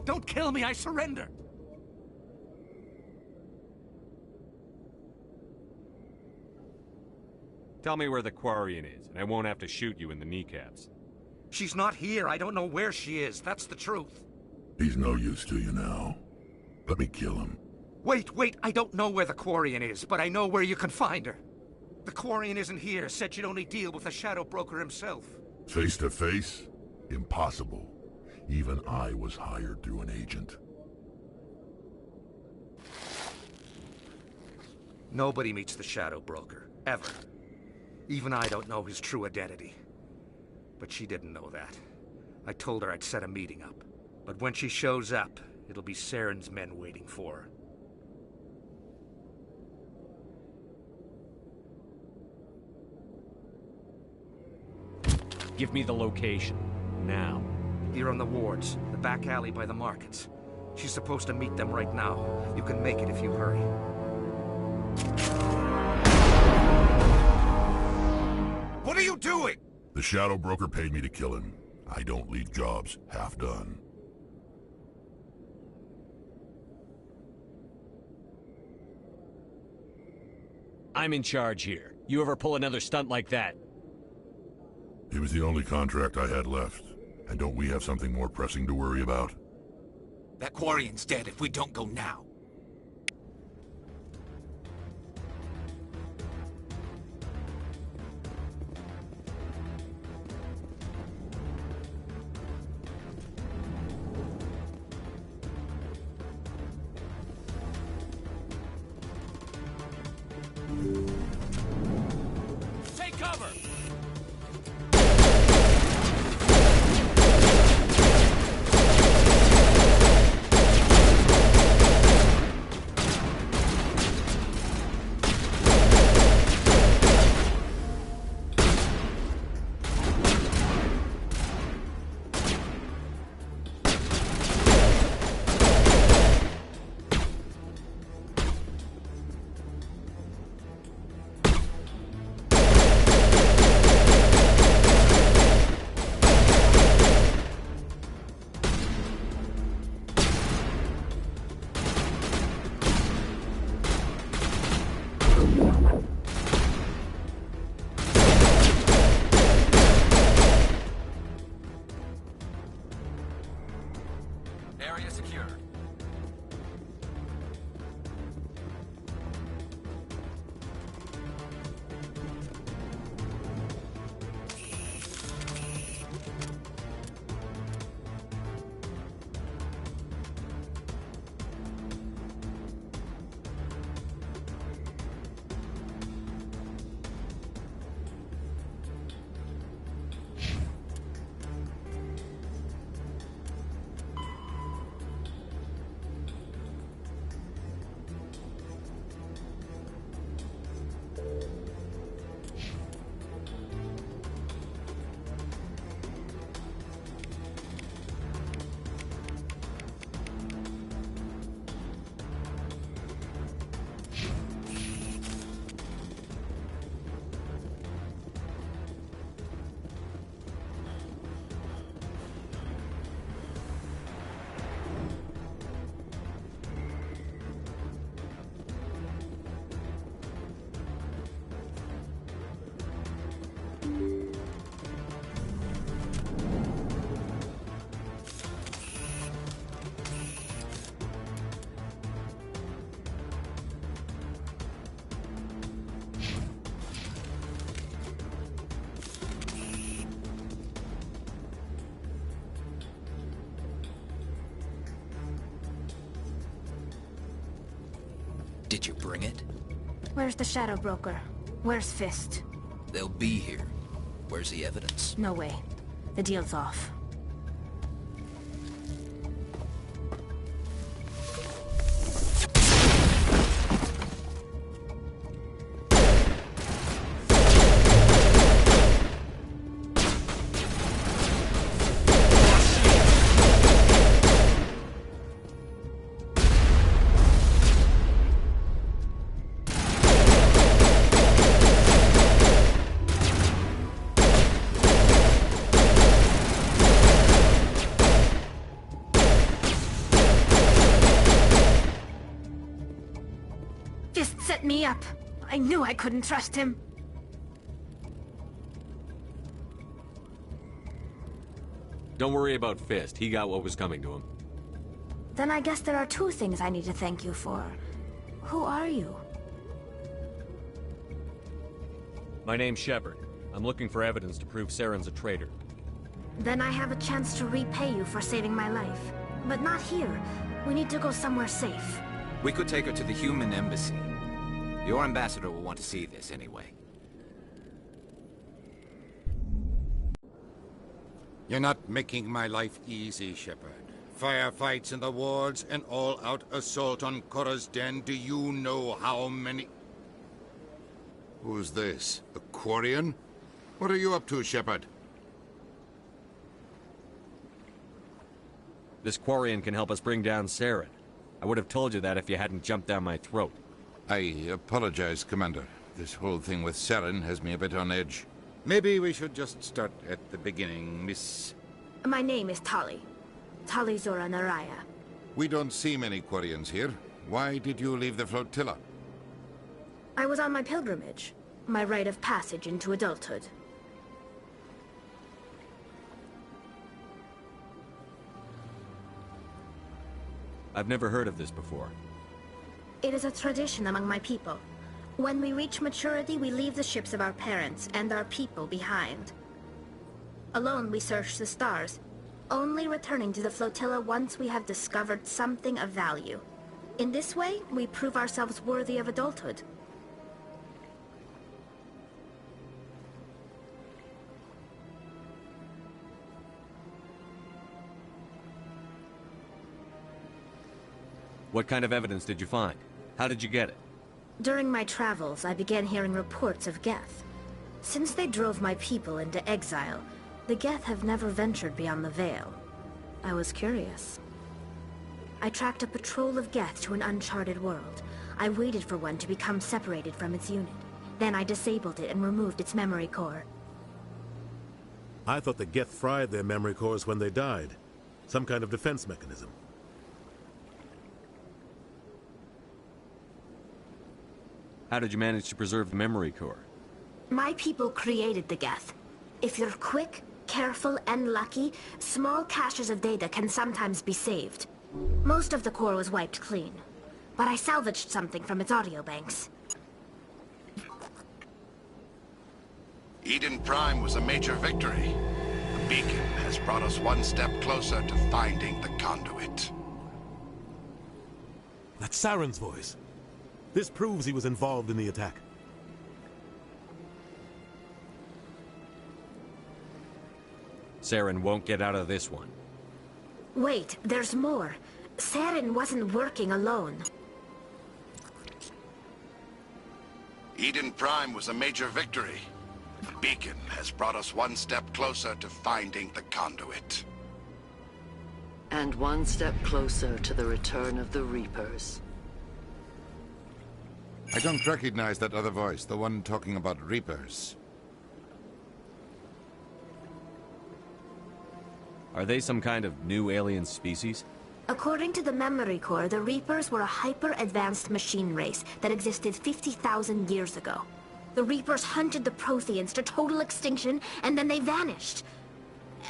Don't kill me, I surrender! Tell me where the Quarian is, and I won't have to shoot you in the kneecaps. She's not here. I don't know where she is. That's the truth. He's no use to you now. Let me kill him. Wait. I don't know where the Quarian is, but I know where you can find her. The Quarian isn't here. Said she'd only deal with the Shadow Broker himself. Face to face? Impossible. Even I was hired through an agent. Nobody meets the Shadow Broker, ever. Even I don't know his true identity. But she didn't know that. I told her I'd set a meeting up. But when she shows up, it'll be Saren's men waiting for her. Give me the location, now. Here on the wards, the back alley by the markets. She's supposed to meet them right now. You can make it if you hurry. What are you doing? The Shadow Broker paid me to kill him. I don't leave jobs half done. I'm in charge here. You ever pull another stunt like that? It was the only contract I had left. And don't we have something more pressing to worry about? That Quarian's dead if we don't go now. Take cover! Area secure. Did you bring it? Where's the Shadow Broker? Where's Fist? They'll be here. Where's the evidence? No way. The deal's off. Set me up. I knew I couldn't trust him. Don't worry about Fist. He got what was coming to him. Then I guess there are two things I need to thank you for. Who are you? My name's Shepard. I'm looking for evidence to prove Saren's a traitor. Then I have a chance to repay you for saving my life. But not here. We need to go somewhere safe. We could take her to the human embassy. Your ambassador will want to see this anyway. You're not making my life easy, Shepard. Firefights in the wards, an all-out assault on Korra's den. Do you know how many... Who's this? A Quarian? What are you up to, Shepard? This Quarian can help us bring down Saren. I would have told you that if you hadn't jumped down my throat. I apologize, Commander. This whole thing with Saren has me a bit on edge. Maybe we should just start at the beginning, Miss... My name is Tali. Tali Zora Naraya. We don't see many Quarians here. Why did you leave the flotilla? I was on my pilgrimage. My rite of passage into adulthood. I've never heard of this before. It is a tradition among my people. When we reach maturity, we leave the ships of our parents and our people behind. Alone, we search the stars, only returning to the flotilla once we have discovered something of value. In this way, we prove ourselves worthy of adulthood. What kind of evidence did you find? How did you get it? During my travels, I began hearing reports of Geth. Since they drove my people into exile, the Geth have never ventured beyond the Veil. I was curious. I tracked a patrol of Geth to an uncharted world. I waited for one to become separated from its unit. Then I disabled it and removed its memory core. I thought the Geth fried their memory cores when they died. Some kind of defense mechanism. How did you manage to preserve the memory core? My people created the Geth. If you're quick, careful, and lucky, small caches of data can sometimes be saved. Most of the core was wiped clean, but I salvaged something from its audio banks. Eden Prime was a major victory. The beacon has brought us one step closer to finding the conduit. That's Saren's voice. This proves he was involved in the attack. Saren won't get out of this one. Wait, there's more. Saren wasn't working alone. Eden Prime was a major victory. The beacon has brought us one step closer to finding the conduit. And one step closer to the return of the Reapers. I don't recognize that other voice, the one talking about Reapers. Are they some kind of new alien species? According to the memory core, the Reapers were a hyper-advanced machine race that existed 50,000 years ago. The Reapers hunted the Protheans to total extinction, and then they vanished.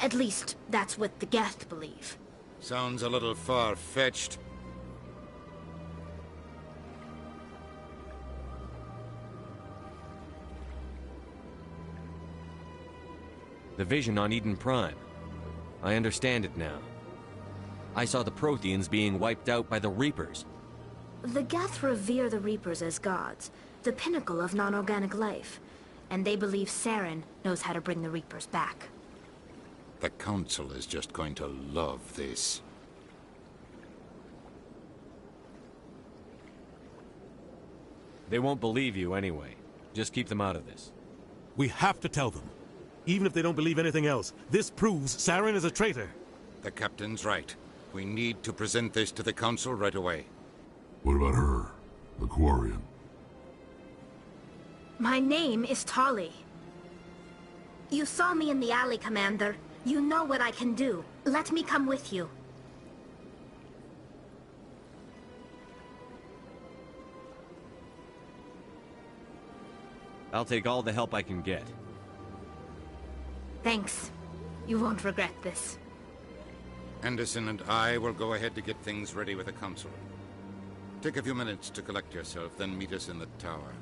At least, that's what the Geth believe. Sounds a little far-fetched. The vision on Eden Prime. I understand it now. I saw the Protheans being wiped out by the Reapers. The Geth revere the Reapers as gods, the pinnacle of non-organic life. And they believe Saren knows how to bring the Reapers back. The Council is just going to love this. They won't believe you anyway. Just keep them out of this. We have to tell them. Even if they don't believe anything else, this proves Saren is a traitor. The Captain's right. We need to present this to the Council right away. What about her? The Quarian? My name is Tali. You saw me in the alley, Commander. You know what I can do. Let me come with you. I'll take all the help I can get. Thanks. You won't regret this. Anderson and I will go ahead to get things ready with the Council. Take a few minutes to collect yourself, then meet us in the tower.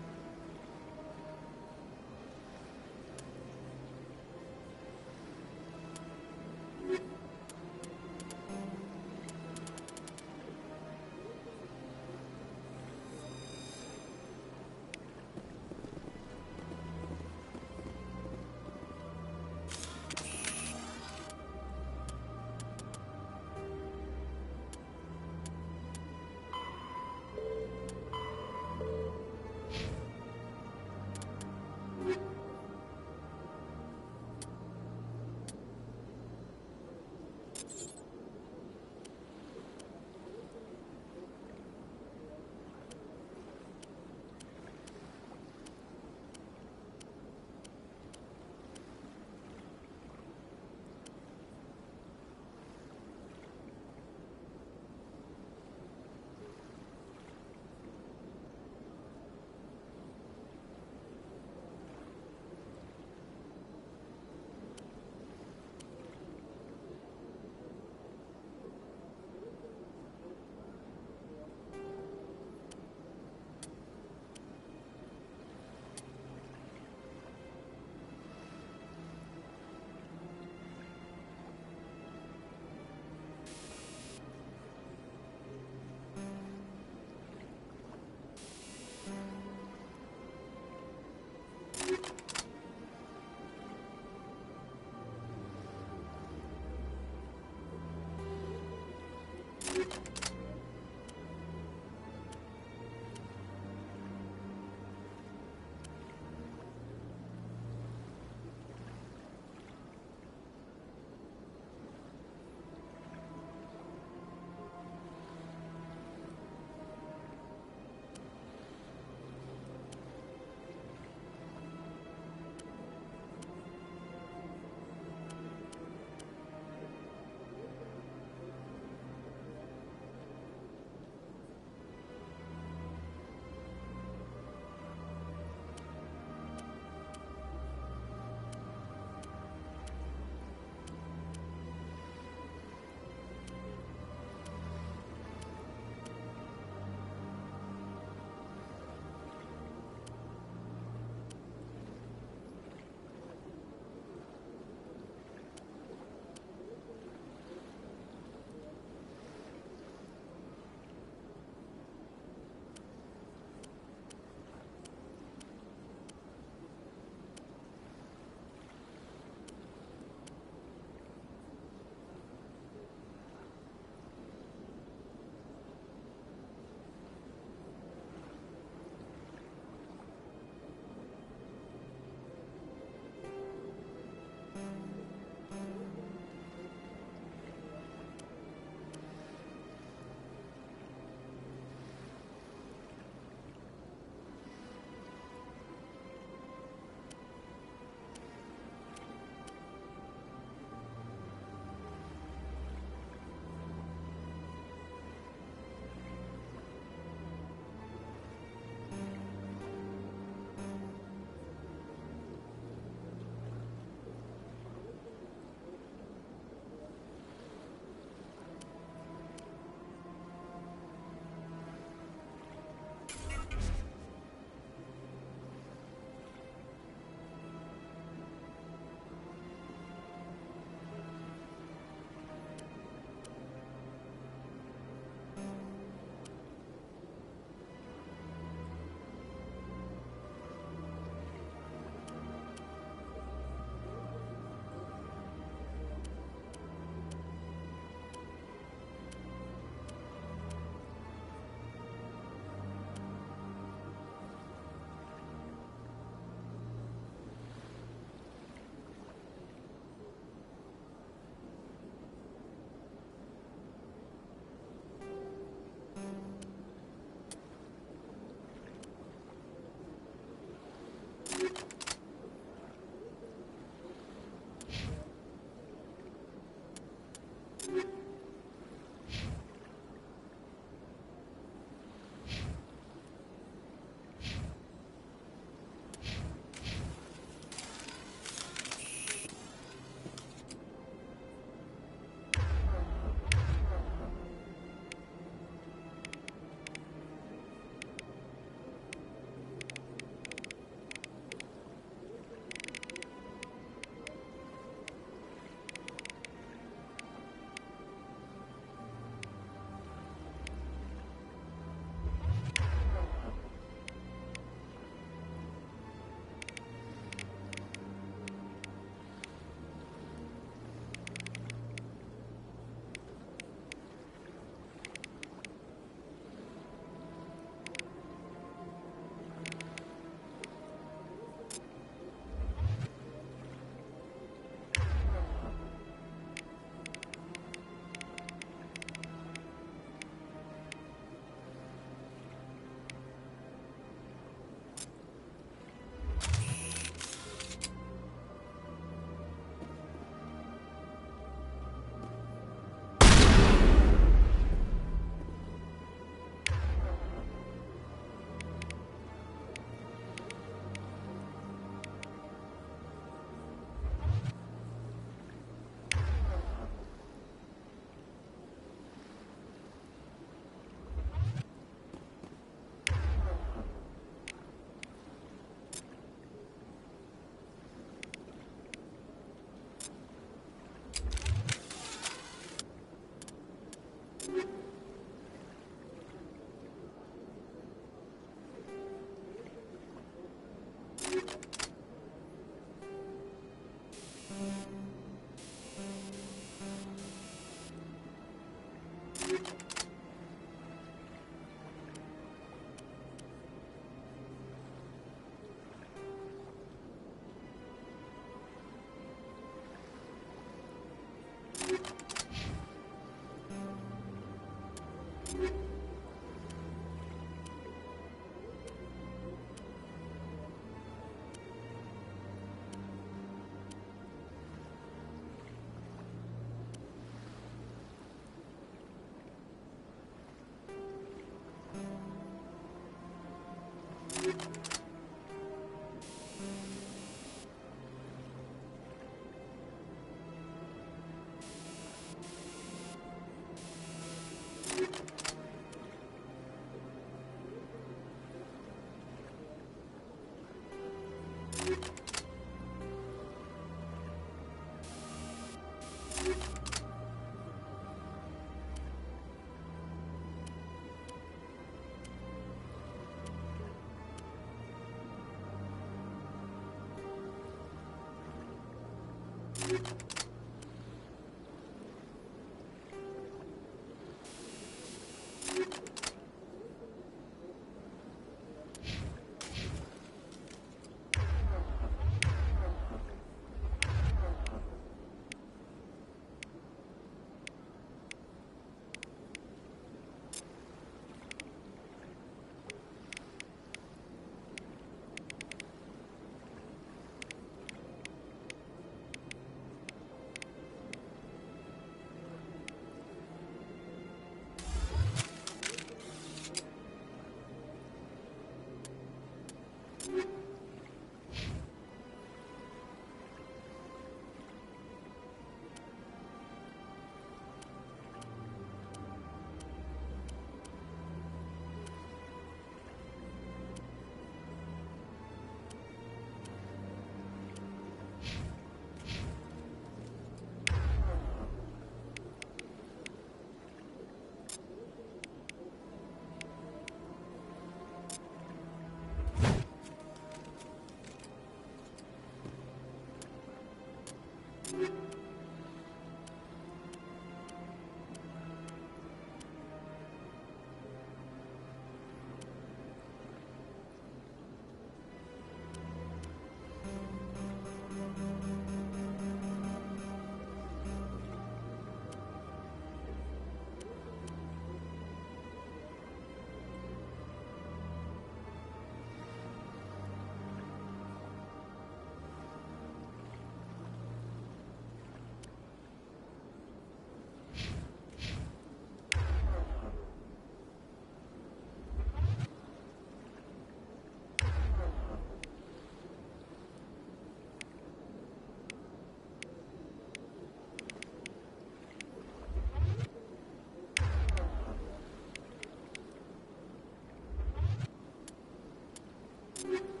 you